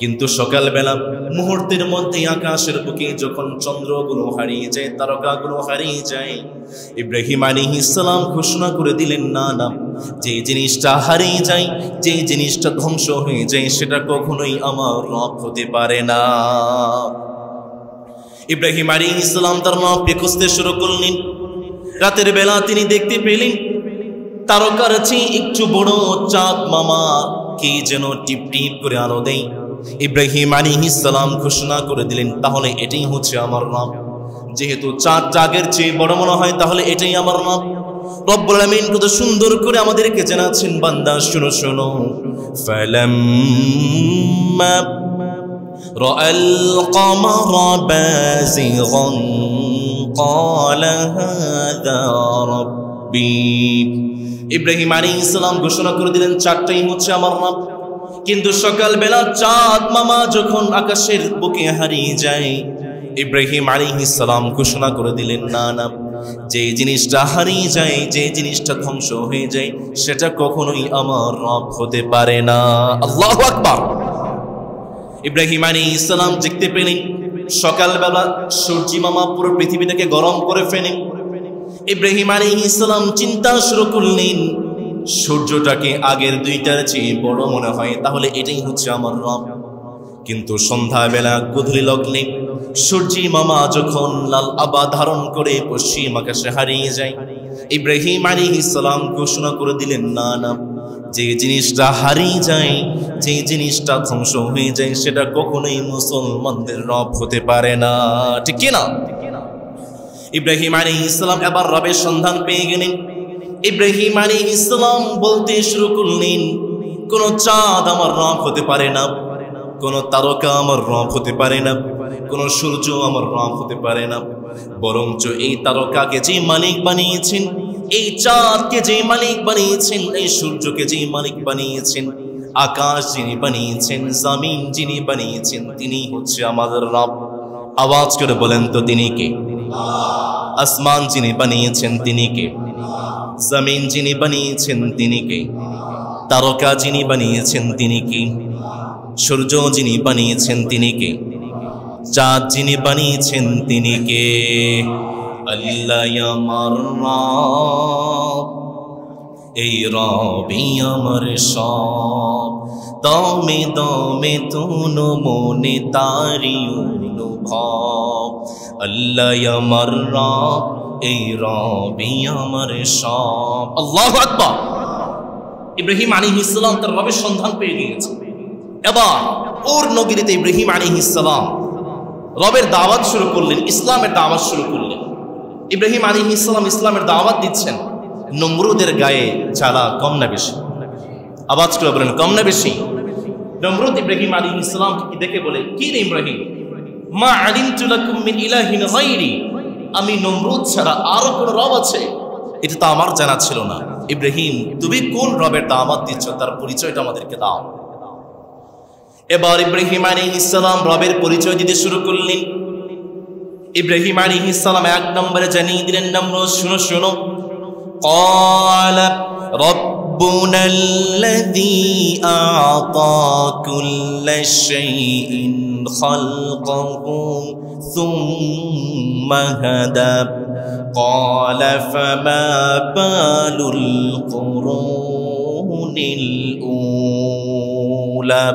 কিন্তু সকালবেলা মুহূর্তের মধ্যে আকাশের বুকে যখন চন্দ্রগুলো হারিয়ে যায়, তারকাগুলো হারিয়ে যায়, ইব্রাহিম আলাইহিস সালাম ঘোষণা করে দিলেন, না না, যে জিনিসটা হারিয়ে যায়, যে জিনিসটা ধ্বংস হয়ে যায়, সেটা কখনোই আমার রব হতে পারে না। ইব্রাহিম আলাইহিস সালাম তার রবকে খুঁজতে শুরু করলেন। রাতের বেলা তিনি দেখতে পেলেন তারকার চেয়ে একটু বড় চাঁদ মামা কি যেন টিপ টিপ করে আলো দেয়। ইব্রাহিম আলাইহিস সালাম ঘোষণা করে দিলেন, তাহলে এটাই হচ্ছে আমার রব। যেহেতু চাঁদ চাঁদের চেয়ে বড় মনে হয়, তাহলে এটাই আমার রব। রব্বুল আলামিন কত সুন্দর করে আমাদেরকে জানাচ্ছেন, বান্দা শোনো শোনো, ফালাম্মা রাআল কমারা বাযিগান ক্বালা হাযা রাব্বি। ইব্রাহিম আলাইহিস সালাম ঘোষণা করে দিলেন, চাঁদটাই হচ্ছে আমার রব। কিন্তু সকালবেলা চাঁদ মামা যখন আকাশের বুকে হারিয়ে যায়, ইব্রাহিম আলাইহিস সালাম ঘোষণা করে দিলেন, না না, যে জিনিসটা হারিয়ে যায়, যে জিনিসটা ধ্বংস হয়ে যায়, সেটা কখনোই আমার রব হতে পারে না। আল্লাহু আকবার। ইব্রাহিম আলাইহিস সালাম দেখতে পেলেন সকালবেলা সূর্য মামা পুরো পৃথিবীটাকে গরম করে ফেলেন। ইব্রাহিম আলাইহিস সালাম চিন্তা শুরু করলেন, সূর্যটাকে আগের দুইটার চেয়ে বড় মনে হয়, তাহলে এটাই হচ্ছে আমার রব। কিন্তু সন্ধ্যাবেলা গধূলি লগ্নে সূর্য মামা যখন লাল আভা ধারণ করে পশ্চিম আকাশে হারিয়ে যায়, ইব্রাহিম আলাইহিস সালাম ঘোষণা করে দিলেন, না না, যে জিনিসটা হারিয়ে যায়, যে জিনিসটা ধ্বংস হয়ে যায়, সেটা কখনোই মুসলমানদের রব হতে পারে না। ঠিক কি না? ইব্রাহিম আলাইহিস সালাম এবার রবের সন্ধান পেয়ে গেলেন। ইব্রাহিম আলাইহিস সালাম বলতে শুরু করলেন, কোন চাঁদ আমার রব হতে পারে না, কোন তারকা আমার রব হতে পারে না, কোন সূর্য আমার রব হতে পারে না, বরঞ্চ এই তারকাকে যে মালিক বানিয়েছেন, এই চাঁদকে যে মালিক বানিয়েছেন, এই সূর্যকে যে মালিক বানিয়েছেন, আকাশ যিনি বানিয়েছেন, জমিন যিনি বানিয়েছেন, তিনি হচ্ছে আমাদের রব। আওয়াজ করে বলেন তো, তিনি কে? আসমান যিনি বানিয়েছেন তিনি কে? জমিন যিনি বানিয়েছেন তিনি কে? তারকা যিনি বানিয়েছেন তিনি কে? সূর্য যিনি বানিয়েছেন তিনি কে? চাঁদ যিনি বানিয়েছেন তিনি কে? আল্লাহ আমার রব, এই রবই আমার সব, দমে দমে তুনো মনে তারি অনুভব। আল্লাহ আমার রব, এই রবই আমার সব। আল্লাহু আকবার। ইব্রাহিম আলাইহিস সালাম তার রবের সন্ধান পেয়ে গিয়েছে। এবার ওর নগরীতে ইব্রাহিম আলাইহিস সালাম রবের দাওয়াত শুরু করলেন, ইসলামের দাওয়াত শুরু করলেন। ইব্রাহিম আলাইহিস সালাম ইসলামের দাওয়াত দিচ্ছেন। নমরুদের গায়ে জ্বালা কম না বেশি? আওয়াজ করে বলেন, কম না বেশি? নমরুদ ইব্রাহিম আলাইহিস সালামকে দেখে বলে, কি রে ইব্রাহিম, মা আলিমতু লাকুম মিন ইলাহিন গায়রি, আমি নমরুদ ছাড়া আরো কোন রব আছে এটা তো আমার জানা ছিল না। ইব্রাহিম, তুমি কোন রবের দাওয়াত দিচ্ছ তার পরিচয়টা আমাদেরকে দাও। এবার ইব্রাহিম আলাইহিস সালাম রবের পরিচয় দিতে শুরু করলেন। ইব্রাহিম আলাইহিস সালাম এক নম্বরে জানিয়ে দিলেন, নমরুদ শুনো শুনো, ক্বালা রব্বুনাল্লাযী আ'তা কুল্লা শাইইন খালকাহু সুম্মা হাদা ক্বালা ফামা বালুল কুরুনিল উলা।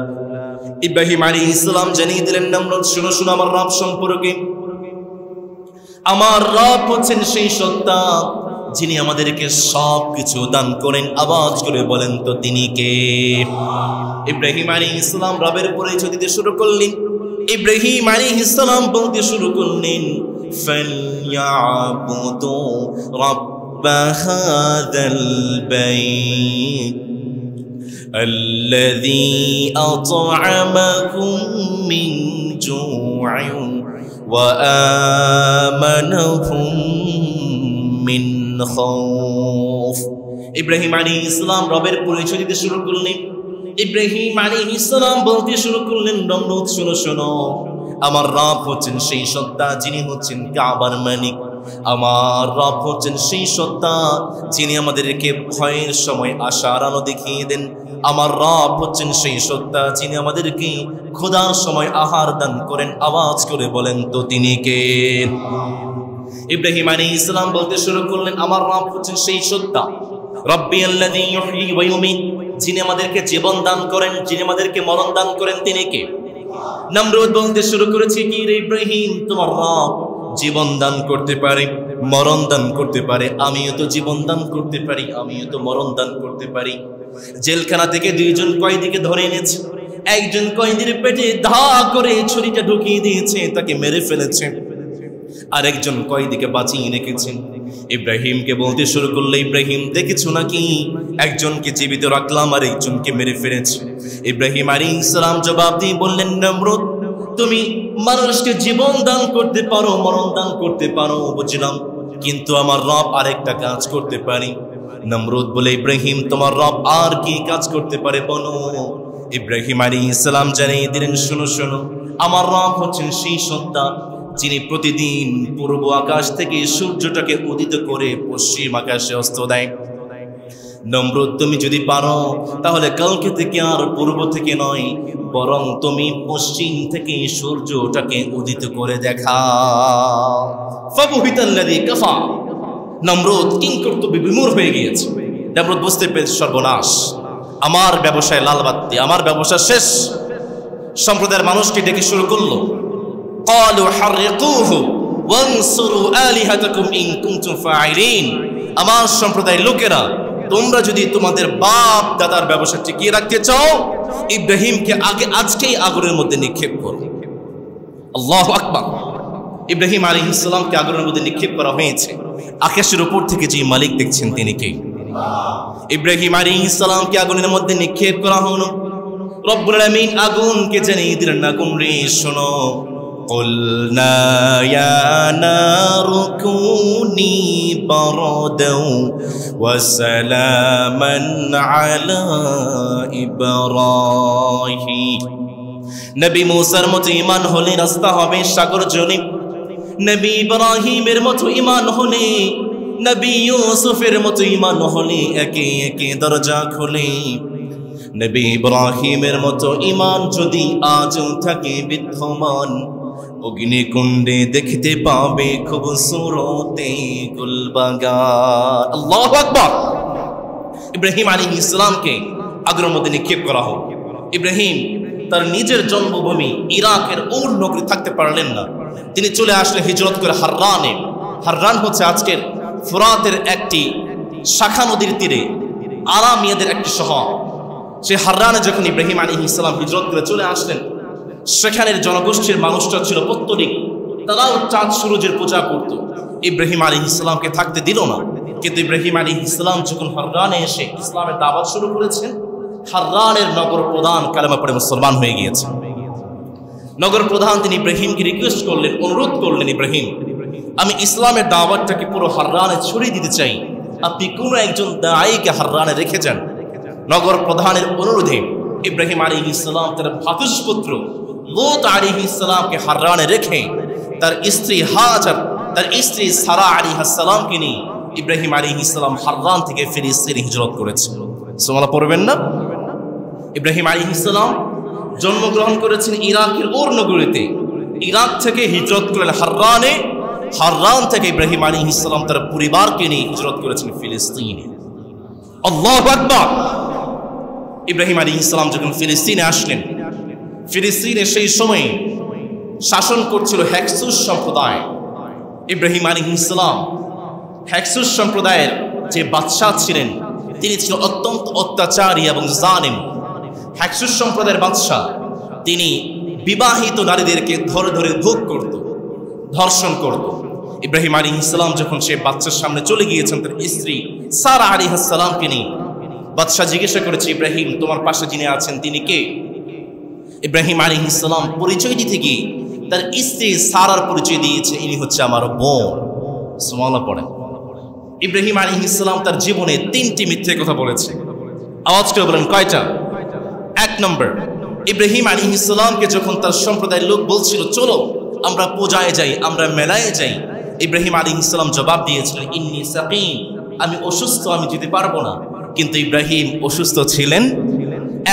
ইব্রাহিম আলাইহিস সালাম জানিয়ে দিলেন, নমরুদ শুনো শুনো আমার রব সম্পর্কে। আমার রব হচ্ছেন সেই সত্তা যিনি আমাদেরকে সব কিছু দান করেন। আওয়াজ করে বলেন তো তিনি কে? ইব্রাহিম আলাইহিস সালাম রবের পরিচয় দিতে শুরু করলেন। ইব্রাহিম আলাইহিস সালাম বলতে শুরু করলেন, ফালইয়াবুদু রাব্ব হাযাল বাইত الذي أطعمهم من جوع وآمنهم من خوف। ইব্রাহিম আলাইহিস সালাম রবের পরিচয় দিতে শুরু করলেন। ইব্রাহিম আলাইহিস সালাম বলতে শুরু করলেন, নমরুদ শুনো শুনো, আমার রব হচ্ছেন সেই সত্তা যিনি হচ্ছেন কাবার মালিক। আমার রব হচ্ছেন সেই সত্তা যিনি আমাদেরকে ভয়ের সময় আশার আলো দেখিয়ে দেন। আমার রব হচ্ছেন সেই সত্তা যিনি আমাদেরকে ক্ষুধার সময় আহার দান করেন। আওয়াজ করে বলেন তো তিনি কে? ইব্রাহিম আলাইহিস সালাম বলতে শুরু করলেন, আমার রব হচ্ছেন সেই সত্তা রব্বিয়াল্লাযী ইউহয়ী ওয়া ইউমীত, যিনি আমাদেরকে জীবন দান করেন, যিনি আমাদেরকে মরণ দান করেন, তিনি কে? নমরুদ বলতে শুরু করেছে, কি রে ইব্রাহিম, তোমার রব জীবন দান করতে পারে, মরণ দান করতে পারে, আমিও তো জীবন দান করতে পারি, আমিও তো মরণ দান করতে পারি। জেলখানা থেকে দুইজন কয়েদিকে ধরে এনেছে, একজন কয়েদির পেটে ধা করে ছুরিটা ঢুকিয়ে দিয়েছে, তাকে মেরে ফেলেছে, আর একজন কয়েদিকে বাঁচিয়ে রেখেছেন। ইব্রাহিমকে বলতে শুরু করলে, ইব্রাহিম দেখেছো নাকি একজনকে জীবিত রাখলাম আর একজনকে মেরে ফেলেছি। ইব্রাহিম আলাইহিস সালাম জবাব দিয়ে বললেন, নমরুদ তুমি মানুষকে জীবন দান করতে পারো, মরণ দান করতে পারো, বুঝলাম, কিন্তু আমার রব আরেকটা কাজ করতে পারে। নমরুদ বলে, ইব্রাহিম তোমার রব আর কি কাজ করতে পারে বলো? ইব্রাহিম আলাইহিস সালাম জানিয়ে দিলেন, শুনো শুনো, আমার রব হচ্ছেন সেই সত্তা যিনি প্রতিদিন পূর্ব আকাশ থেকে সূর্যটাকে উদিত করে পশ্চিম আকাশে অস্ত দেয়। নমরুদ তুমি যদি পারো তাহলে কালকে থেকে আর পূর্ব থেকে নয়, বরং তুমি পশ্চিম থেকে সূর্যটাকে উদিত করে দেখাও। ফাবুহিতাল্লাযী কাফা, নমরুদ কিংকর্তব্যে বিমূঢ় হয়ে গিয়েছে। নমরুদ বুঝতে পেরেছে সর্বনাশ, আমার ব্যবসায় লাল বাতি, আমার ব্যবসা শেষ। সম্প্রদায়ের মানুষকে ডেকে শুরু করলো, ক্বালু হাররিকুহু ওয়ানসুরু আলিহাতাকুম ইন কুনতুম ফাইলিন। আমার সম্প্রদায়ের লোকেরা, তোমরা যদি তোমাদের বাপ দাদার ব্যবসা টিকিয়ে রাখতে চাও, ইব্রাহিমকে আজকেই আগুনের মধ্যে নিক্ষেপ করো। আল্লাহু আকবার। ইব্রাহিম আলাইহিস সালামকে আগুনের মধ্যে নিক্ষেপ করা হয়েছে। আকাশের উপর থেকে যে মালিক দেখছেন তিনি কে? ইব্রাহিম আলাইহিস সালামকে আগুনের মধ্যে নিক্ষেপ করা হলো। রব্বুল আলামিন আগুনকে জানিয়ে দিলেন, আগুন রে শোনো, قلنا يا نار كوني بردا وسلاما على إبراهيم। নবী মুসার মতো ঈমান হলে রাস্তা হবে সাগর জলে, নবী ইব্রাহিমের মতো ঈমান হলে, নবী ইউসুফের মতো ঈমান হলে একে একে দরজা খোলে। নবী ইব্রাহিমের মতো ঈমান যদি আজও থাকে বিদ্যমান, অগ্নিকুণ্ডে দেখতে পাবে খুবসুরতে গুলবাগান। আল্লাহু আকবার। ইব্রাহিম আলাইহিস সালামকে আগুনের মধ্যে নিক্ষেপ করা হোক। ইব্রাহিম তার নিজের জন্মভূমি ইরাকের ওর নগরী থাকতে পারলেন না, তিনি চলে আসলেন হিজরত করে হাররানে। হাররান হচ্ছে আজকের ফুরাতের একটি শাখা নদীর তীরে আরামিয়াদের একটি শহর। সে হাররানে যখন ইব্রাহিম আলাইহিস সালাম হিজরত করে চলে আসলেন, সেখানের জনগোষ্ঠীর মানুষটা ছিল পৌত্তলিক, তারাও চাঁদ সূরজের পূজা করত। ইব্রাহিম আলাইহিস সালামকে থাকতে দিল না। কিন্তু ইব্রাহিম আলাইহিস সালাম যখন হাররানে এসে ইসলামের দাওয়াত শুরু করেছেন, হাররানের নগর প্রধান কালেমা পড়ে মুসলমান হয়ে গিয়েছে। নগর প্রধান তিনি ইব্রাহিমকে রিকোয়েস্ট করলেন, অনুরোধ করলেন, ইব্রাহিম আমি ইসলামের দাওয়াতটাকে পুরো হাররানে ছড়িয়ে দিতে চাই, আপনি কোনো একজন দায়ীকে হাররানে রেখে যান। নগর প্রধানের অনুরোধে ইব্রাহিম আলাইহিস সালাম তার ভ্রাতুষ্পুত্র লূত আলাইহিস সালামকে হাররানে রেখে তার স্ত্রী হাজার, তার স্ত্রী সারা আলাইহিস সালামকে নিয়ে ইব্রাহিম আলাইহিস সালাম হাররান থেকে ফিলিস্তিনে হিজরত করেছেন। সুবহানাল্লাহ পড়বেন না? ইব্রাহিম আলাইহিস সালাম জন্মগ্রহণ করেছেন ইরাকের ওর নগরীতে, ইরাক থেকে হিজরত করলেন হাররানে, হাররান থেকে ইব্রাহিম আলাইহিস সালাম তার পরিবারকে নিয়ে হিজরত করেছেন ফিলিস্তিনে। আল্লাহু আকবার। ইব্রাহিম আলাইহিস সালাম যখন ফিলিস্তিনে আসলেন, ফিলিস্তিনে সেই সময়ে শাসন করছিল হেক্সুস সম্প্রদায়। ইব্রাহিম আলাইহিস সালাম হেক্সুস সম্প্রদায়ের যে বাদশাহ ছিলেন, তিনি ছিলেন অত্যন্ত অত্যাচারী এবং জালিম। হেক্সুস সম্প্রদায়ের বাদশাহ তিনি বিবাহিত নারীদেরকে ধরে ধরে ভোগ করত, ধর্ষণ করত। ইব্রাহিম আলাইহিস সালাম যখন সে বাদশার সামনে চলে গিয়েছেন তার স্ত্রী সারা আলাইহিস সালামকে নিয়ে, বাদশাহ জিজ্ঞাসা করেছে, ইব্রাহিম তোমার পাশে যিনি আছেন তিনি কে? ইব্রাহিম আলাইহিস সালাম পরিচয় দিতে গিয়ে তার স্ত্রী সারার পরিচয় দিয়েছে, ইনি হচ্ছে আমার বোন। সুবহানাল্লাহ পড়েন। ইব্রাহিম আলাইহিস সালাম তার জীবনে 3টি মিথ্যে কথা বলেছে। আওয়াজ করে বলেন কয়টা? 1 নম্বর, ইব্রাহিম আলাইহিস সালামকে যখন তার সম্প্রদায়ের লোক বলছিল চলো আমরা পূজায় যাই, আমরা মেলায় যাই, ইব্রাহিম আলাইহিস সালাম জবাব দিয়েছিলেন ইন্নী সাকিম, আমি অসুস্থ, আমি যেতে পারবো না। কিন্তু ইব্রাহিম অসুস্থ ছিলেন।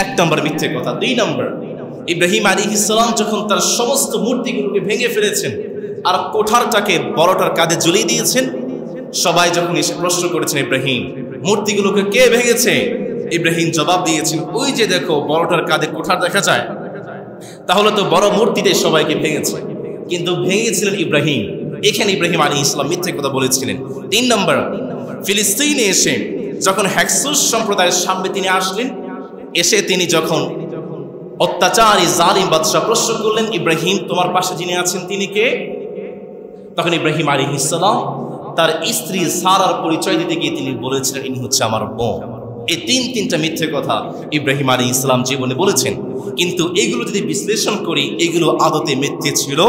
1 নম্বর মিথ্যে কথা। 2 নম্বর, ইব্রাহিম আলাইহিস সালাম যখন তার সমস্ত মূর্তিগুলোকে ভেঙে ফেলেছেন আর কোঠারটাকে বড়টার কাঁধে ঝুলিয়ে দিয়েছেন, সবাই যখন এসে প্রশ্ন করেছেন ইব্রাহিম মূর্তিগুলোকে কে ভেঙেছে, ইব্রাহিম জবাব দিয়েছেন ওই যে দেখো বড়টার কাঁধে কোঠার দেখা যায়, তাহলে তো বড় মূর্তিটাই সবাইকে ভেঙেছে। কিন্তু ভেঙেছিলেন ইব্রাহিম। এখানে ইব্রাহিম আলাইহিস সালাম মিথ্যে কথা বলেছিলেন। 3 নম্বর, ফিলিস্তিনে এসে যখন হেক্সুস সম্প্রদায়ের সামনে তিনি আসলেন, এসে তিনি যখন অত্যাচারী জালিম বাদশা প্রশ্ন করলেন ইব্রাহিম তোমার পাশে যিনি আছেন তিনি কে, তখন ইব্রাহিম আলাইহিস সালাম তার স্ত্রী সারার পরিচয় দিতে গিয়ে তিনি বলেছিলেন ইনি হচ্ছে আমার বোন। এই 3টা মিথ্যে কথা ইব্রাহিম আলাইহিস সালাম জীবনে বলেছেন। কিন্তু এগুলো যদি বিশ্লেষণ করি, এগুলো আদতে মিথ্যে ছিল।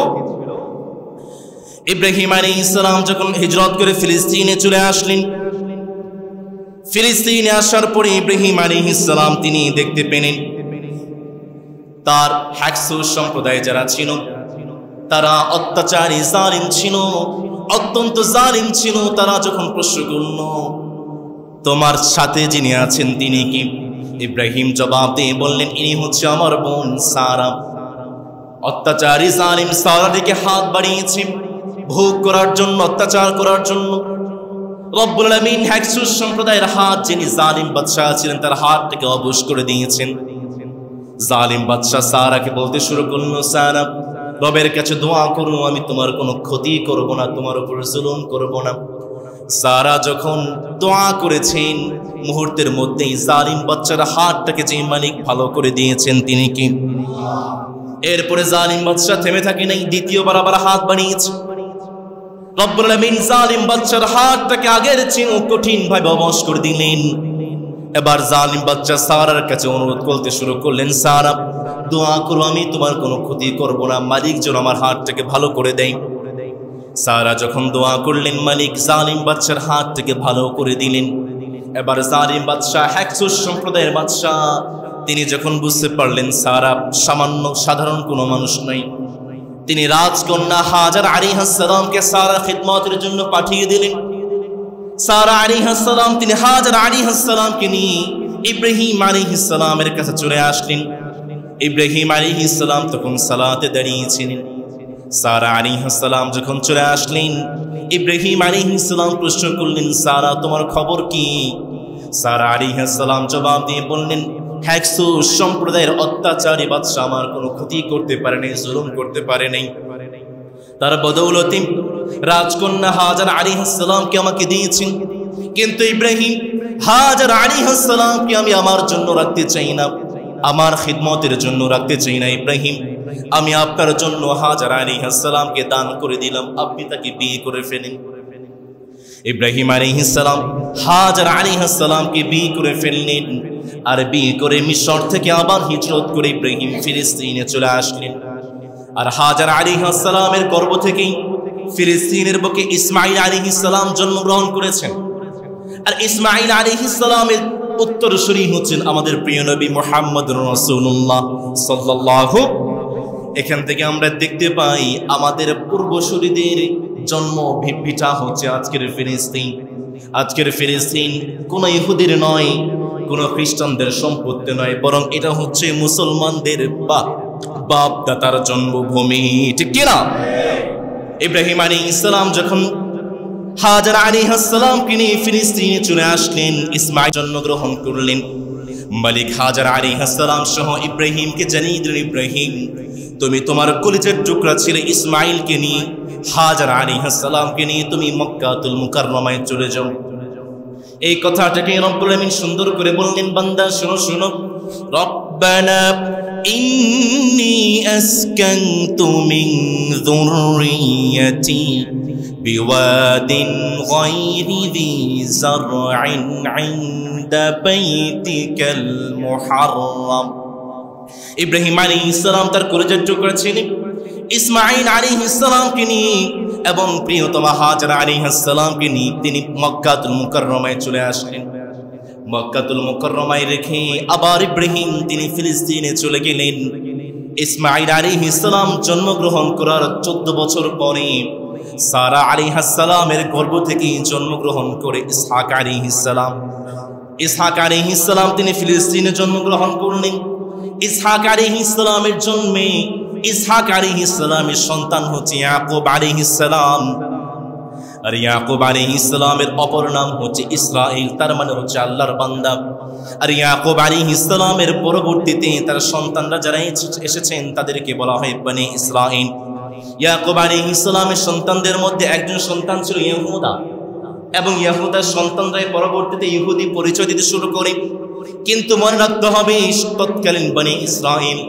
ইব্রাহিম আলাইহিস সালাম যখন হিজরত করে ফিলিস্তিনে চলে আসলেন, ফিলিস্তিনে আসার পরে ইব্রাহিম আলাইহিস সালাম তিনি দেখতে পেলেন তার হেক্সুস সম্প্রদায় যারা ছিল তারা অত্যাচারী জালিম ছিল, অত্যন্ত জালিম ছিল। তারা যখন প্রশ্ন করল তোমার সাথে যিনি আছেন তিনি কি, ইব্রাহিম জবাব দিয়ে বললেন ইনি হচ্ছে আমার বোন সারা। অত্যাচারী জালিম সারার দিকে হাত বাড়িয়েছে ভোগ করার জন্য, অত্যাচার করার জন্য। রব্বুল আলামিন হেক্সুস সম্প্রদায়ের হাত, যিনি জালিম বাদশা ছিলেন, তার হাতটাকে অবশ করে দিয়েছেন। জালিম বাদশা সারাকে বলতে শুরু করল সারা রবের কাছে দোয়া করো, আমি তোমার কোনো ক্ষতি করব না, তোমার উপর জুলুম করব না। সারা যখন দোয়া করেছেন মুহূর্তের মধ্যেই জালিম বাদশার হাতটাকে যে মালিক ভালো করে দিয়েছেন তিনি কি। এরপরে জালিম বাদশা থেমে থাকে নাই, দ্বিতীয়বার আবার হাত বাড়িয়েছে। রব্বুল আলামিন জালিম বাদশার হাতটাকে আগের চেয়েও কঠিন ভাবে অবশ করে দিলেন। এবার জালিম বাদশা সারার কাছে অনুরোধ করতে শুরু করলেন সারা দোয়া করো, আমি তোমার কোনো ক্ষতি করব না, মালিক যেন আমার হাতটাকে ভালো করে দেয়। সারা যখন দোয়া করলেন মালিক জালিম বাদশার হাতটাকে ভালো করে দিলেন। এবার জালিম বাদশা হেক্সুস সম্প্রদায়ের বাদশা তিনি যখন বুঝতে পারলেন সারা সামান্য সাধারণ কোনো মানুষ নয়, তিনি রাজকন্যা হাজার আলাইহিস সালামকে সারা খিদমতের জন্য পাঠিয়ে দিলেন। সারা আলাইহিস সালাম তিনি হাজার আলাইহিস সালামকে নিয়ে ইব্রাহিম আলাইহিস সালামের কাছে চলে আসলেন। ইব্রাহিম আলাইহিস সালাম তখন সালাতে দাঁড়িয়েছিলেন। সারা আলাইহিস সালাম যখন চলে আসলেন, ইব্রাহিম আলাইহিস সালাম প্রশ্ন করলেন সারা তোমার খবর কি। সারা আলাইহিস সালাম জবাব দিয়ে বললেন হেক্সুস সম্প্রদায়ের অত্যাচারী বাদশা আমার কোনো ক্ষতি করতে পারে নাই, জুলুম করতে পারে নাই। তার বদৌলতে রাজকন্যা হাজার আলাইহিস সালামকে আমাকে দিয়েছেন, কিন্তু ইব্রাহিম হাজার আলাইহিস সালামকে আমি আমার জন্য রাখতে চাই না, আমার খিদমতের জন্য রাখতে চাই না। ইব্রাহিম আমি আপনার জন্য হাজার আলাইহিস সালামকে দান করে দিলাম, আপনি তাকে বিয়ে করে ফেলেন। ইব্রাহিম আলাইহিস সালাম হাজার আলাইহিস সালামকে বিয়ে করে ফেললেন, আর বিয়ে করে মিশর থেকে আবার হিজরত করে ইব্রাহিম ফিলিস্তিনে চলে আসলেন। আর হাজার আলাইহিস সালামের গর্ভ থেকেই ফিলিস্তিনের বুকে ইসমাঈল আলাইহিস সালাম জন্মগ্রহণ করেছেন। আর ইসমাঈল আলাইহিস সালামের উত্তরসূরি হচ্ছেন আমাদের প্রিয় নবী মুহাম্মদুর রাসূলুল্লাহ সাল্লাল্লাহু। এখান থেকে আমরা দেখতে পাই আমাদের পূর্বসূরিদের জন্ম ভিটা হচ্ছে আজকের ফিলিস্তিন। আজকের ফিলিস্তিন কোন ইহুদির নয়, কোন খ্রিস্টানদের সম্পত্তি নয়, বরং এটা হচ্ছে মুসলমানদের বাপ দাতার জন্মভূমি, ঠিক কিনা? ইব্রাহিম আলাইহিস সালাম যখন হাজার আলাইহিস সালামকে নিয়ে ফিলিস্তিনে চলে আসলেন, ইসমাঈল জন্মগ্রহণ করলেন। মালিক হাজার আলাইহিস সালাম সহ ইব্রাহিমকে জানিয়ে দিলেন, ইব্রাহিম তুমি তোমার কলিজার টুকরা ছেলে ইসমাঈলকে নিয়ে হাজার আলাইহিস সালামকে নিয়ে তুমি মক্কাতুল মুকাররমায় চলে যাও। এই কথাটাকে রব্বুল আমিন সুন্দর করে বললেন, বান্দা শোনো শোনো, রব্বানা ইন্নী আসকানতু মিন যুররিয়্যাতি বিওয়াদিন গায়রি যী যার'ইন ইনদা বাইতিকাল মুহাররাম। ইব্রাহিম আলাইহিস সালাম তার কলিজার টুকরা ছিলেন ইসমাঈল আলাইহিস সালামকে নিয়ে এবং প্রিয়তমা হাজার আলাইহিস সালামকে নিয়ে তিনি মক্কাতুল মুকাররমায় চলে আসলেন। মক্কাতুল মুকাররমায় রেখে আবার ইব্রাহিম তিনি ফিলিস্তিনে চলে গেলেন। ইসমাঈল আলাইহিস সালাম জন্মগ্রহণ করার 14 বছর পরে সারা আলাইহিস সালামের গর্ভ থেকে জন্মগ্রহণ করে ইসহাক আলাইহিস সালাম। ইসহাক আলাইহিস সালাম তিনি ফিলিস্তিনে জন্মগ্রহণ করলেন। ইসহাক আলাইহিস সালামের জন্মে ইসহাক আলাইহিস সালামের সন্তান হচ্ছে ইয়াকুব আলাইহিস সালাম। আর ইয়াকুব আলাইহিস সালামের অপর নাম হচ্ছে ইসরাঈল, তার মানে হচ্ছে আল্লাহর বান্দা। আর ইয়াকুব আলাইহিস সালামের পরবর্তীতে তার সন্তানরা যারা এসেছেন তাদেরকে বলা হয় বনি ইসরাঈল। ইয়াকুব আলাইহিস সালামের সন্তানদের মধ্যে একজন সন্তান ছিল ইহুদা, এবং ইহুদার সন্তানরাই পরবর্তীতে ইহুদি পরিচয় দিতে শুরু করে। কিন্তু মনে রাখতে হবে তৎকালীন বনি ইসরাঈল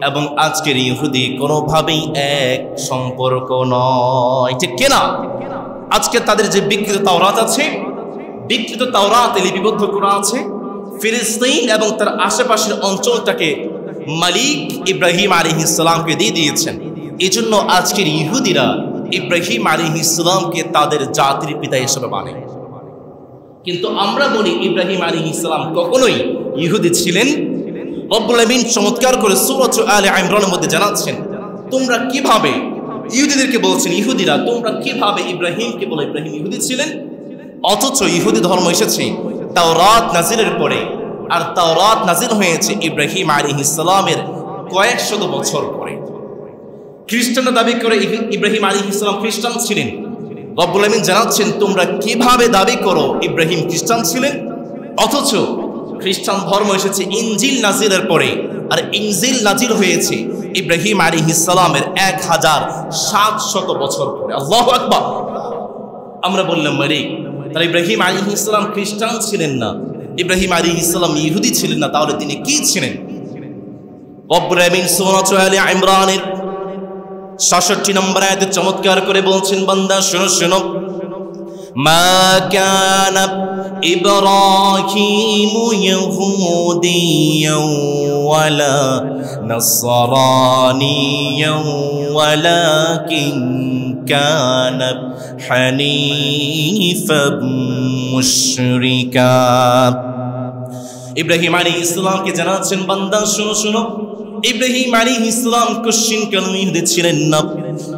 এবং আজকের ইহুদি কোনোভাবেই এক সম্পর্ক নয়, ঠিক কিনা? আজকে তাদের যে বিকৃত তাওরাত আছে, বিকৃত তাওরাত লিপিবদ্ধ করা আছে, ফিলিস্তিন এবং তার আশেপাশের অঞ্চলটাকে মালিক ইব্রাহিম আলাইহিস সালামকে দিয়ে দিয়েছেন। এই জন্য আজকের ইহুদিরা ইব্রাহিম আলাইহিস সালামকে তাদের জাতির পিতা হিসেবে মানে। কিন্তু আমরা বলি ইব্রাহিম আলাইহিস সালাম কখনোই ইহুদি ছিলেন। রব্বুল আমিন চমৎকার করে সূরা আলে ইমরানের মধ্যে জানাচ্ছেন, তোমরা কিভাবে ইহুদিদেরকে বলছেন, ইহুদিরা তোমরা কিভাবে ইব্রাহিমকে বলো ইব্রাহিম ইহুদি ছিলেন, অথচ ইহুদি ধর্ম এসেছে তাওরাত নাজিলের পরে, আর তাওরাত নাজিল হয়েছে ইব্রাহিম আলাইহিস সালামের কয়েক শত বছর পরে। খ্রিস্টানরা দাবি করে ইব্রাহিম আলাইহিস সালাম খ্রিস্টান ছিলেন। রব্বুল আমিন জানাচ্ছেন, তোমরা কিভাবে দাবি করো ইব্রাহিম খ্রিস্টান ছিলেন, অথচ খ্রিস্টান ধর্ম এসেছে ইনজিল নাজিলের পরে, আর ইনজিল নাজিল হয়েছে ইব্রাহিম আলাইহিস সালামের 1700 বছর পরে। আল্লাহু আকবার। আমরা বললাম মারে, তাহলে ইব্রাহিম আলাইহিস সালাম খ্রিস্টান ছিলেন না, ইব্রাহিম আলাইহিস সালাম ইহুদি ছিলেন না, তাহলে তিনি কি ছিলেন? রব্বুল আমিন সূরা আলে ইমরানের 66 নম্বর আয়াতে চমৎকার করে বলছেন, বান্দা শোনো শোনো, মা কানা ইব্রাহিমু ইহুদিয়্যান ওয়ালা নাসরানিয়্যান ওয়ালাকিন কানা হানিফাম মুশরিকা। ইব্রাহিম আলাইহিস সালামকে জানাচ্ছেন, বান্দা শোনো শোনো, ইব্রাহিম আলাইহিস সালাম কোশ্চিন কালো ইহুদি ছিলেন না,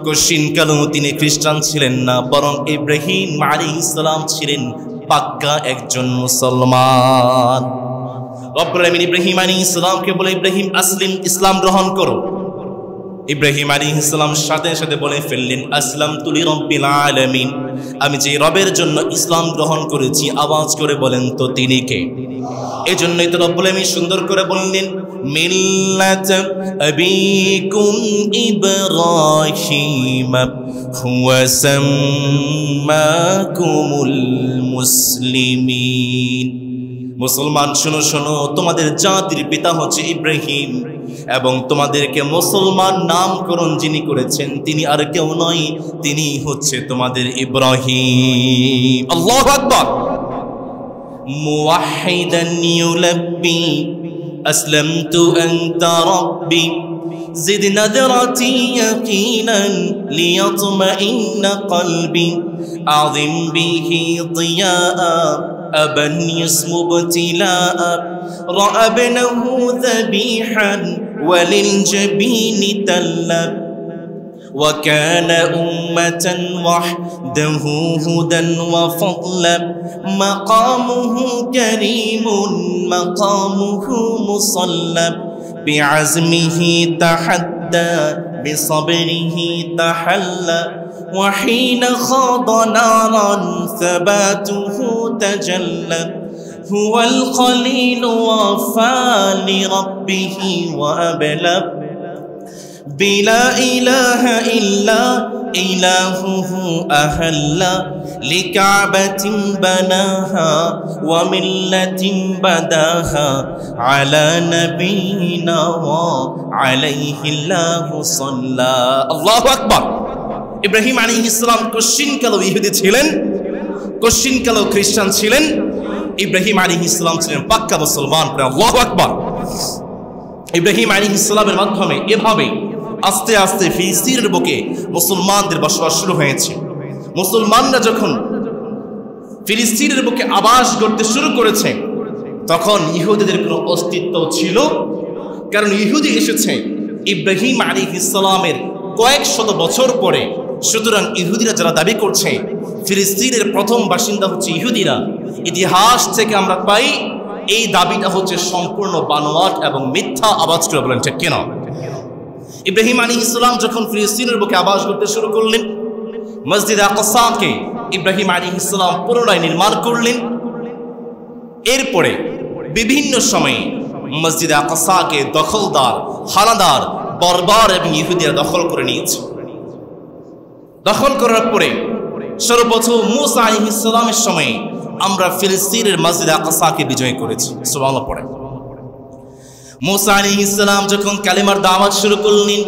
কোশ্চিন কালো তিনি খ্রিস্টান ছিলেন না, বরং ইব্রাহিম আলাইহিস সালাম ছিলেন পাক্কা একজন মুসলমান। রব্বুল আমিন ইব্রাহিম আলাইহিস সালামকে বলে, ইব্রাহিম আসলিম, ইসলাম গ্রহণ করো। ইব্রাহিম আলাইহিস সালাম সাথে সাথে বলে ফেললেন, আসলামতু লিরাব্বিল আলামিন, আমি যে রবের জন্য ইসলাম গ্রহণ করেছি। আওয়াজ করে বলেন তো তিনি কে? এজন্যই তো রব্বুল আমিন সুন্দর করে বললেন, মিল্লাত আবিকুম ইব্রাহিম হুয়া সাম্মাকুমুল মুসলিমিন। মুসলমান শোনো শোনো, তোমাদের জাতির পিতা হচ্ছে ইব্রাহিম, এবং তোমাদেরকে মুসলমান নামকরণ যিনি করেছেন তিনি আর কেউ নয়, তিনি হচ্ছে তোমাদের ইব্রাহিম। আল্লাহু আকবার। মুওয়াহিদান ইউলাব্বি আসলামতু আনতা রাব্বি زد نذرتي يقينا ليطمئن قلبي أعظم به ضياء أبا يسم ابتلاء رأى ابنه ذبيحا وللجبين تلب وكان أمة وحده هدى وفضلا مقامه كريم مقامه مصلب بعزمه تحدى بصبره تحلى وحين خاض نارا ثباته تجلى هو الخليل وفى لربه وأبلغ بلا إله إلا إلهه أهل لكعبة بناها وملة بداها على نبينا وعليه الله صلى الله أكبر ইব্রাহিম আলাইহিস সালাম কোশ্চিন কালো ইহুদি ছিলেন, কোশ্চিন কালো খ্রিস্টান ছিলেন, ইব্রাহিম আলাইহিস সালাম ছিলেন পাক্কা মুসলমান। আল্লাহু আকবার। ইব্রাহিম আলাইহিস সালামের মাধ্যমে এভাবে আস্তে আস্তে ফিলিস্তিনের বুকে মুসলমানদের বসবাস শুরু হয়েছে। মুসলমানরা যখন ফিলিস্তিনের বুকে আবাস গড়তে শুরু করেছে তখন ইহুদিদের কোনো অস্তিত্ব ছিল, কারণ ইহুদি এসেছে ইব্রাহিম আলাইহিস সালামের কয়েক শত বছর পরে। সুতরাং ইহুদিরা যারা দাবি করছে ফিলিস্তিনের প্রথম বাসিন্দা হচ্ছে ইহুদিরা, ইতিহাস থেকে আমরা পাই এই দাবিটা হচ্ছে সম্পূর্ণ বানোয়াট এবং মিথ্যা। আওয়াজ করে বলেন ঠিক কেন? ইব্রাহিম আলাইহিস সালাম যখন ফিলিস্তিনের বুকে আবাস করতে শুরু করলেন, মসজিদ আকসাকে ইব্রাহিম আলাইহিস সালাম পুনরায় নির্মাণ করলেন। এরপরে বিভিন্ন সময়ে মসজিদ আকসাকে দখলদার, হানাদার, বর্বর এবং ইহুদিরা দখল করে নিয়েছে। দখল করার পরে সর্বপ্রথম মুসা আলাইহিস সালামের সময়ে আমরা ফিলিস্তিনের মসজিদ আকসাকে বিজয় করেছি। সুবহানাল্লাহ পড়ে। মুসা আলাইহিস সালাম যখন কালিমার দাওয়াত শুরু করলেন,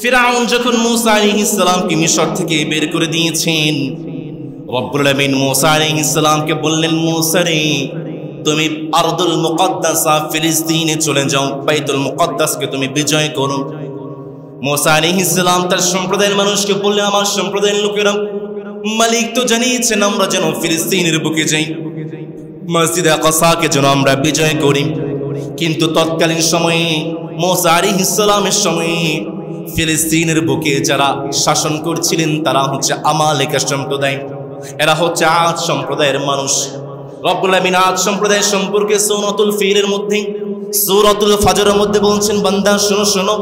ফিরাউন যখন মুসা আলাইহিস সালামকে মিশর থেকে বের করে দিয়েছেন, রব্বুল আলামিন মুসা আলাইহিস সালামকে বললেন, মুসা রে তুমি আরদুল মুকদ্দাসা ফিলিস্তিনে চলে যাও, বাইতুল মুকদ্দাসকে তুমি বিজয় করো। মুসা আলাইহিস সালাম তার সম্প্রদায়ের মানুষকে বললেন, আমার সম্প্রদায়ের লোকেরা, মালিক তো জানিয়েছেন আমরা যেন ফিলিস্তিনের বুকে যাই, মসজিদ আকসাকে যেন আমরা বিজয় করি। কিন্তু তৎকালীন সময়ে মুসা আলাইহিস সালামের সময়ে ফিলিস্তিনের বুকে যারা শাসন করছিলেন তারা হচ্ছে আমালেকা সম্প্রদায়, এরা হচ্ছে আদ সম্প্রদায়ের মানুষ। রব্বুল আমিন আদ সম্প্রদায়ের সম্পর্কে সূরাতুল ফিলের মধ্যে, সূরাতুল ফাজরের মধ্যে বলছেন, বান্দা শোনো শোনো,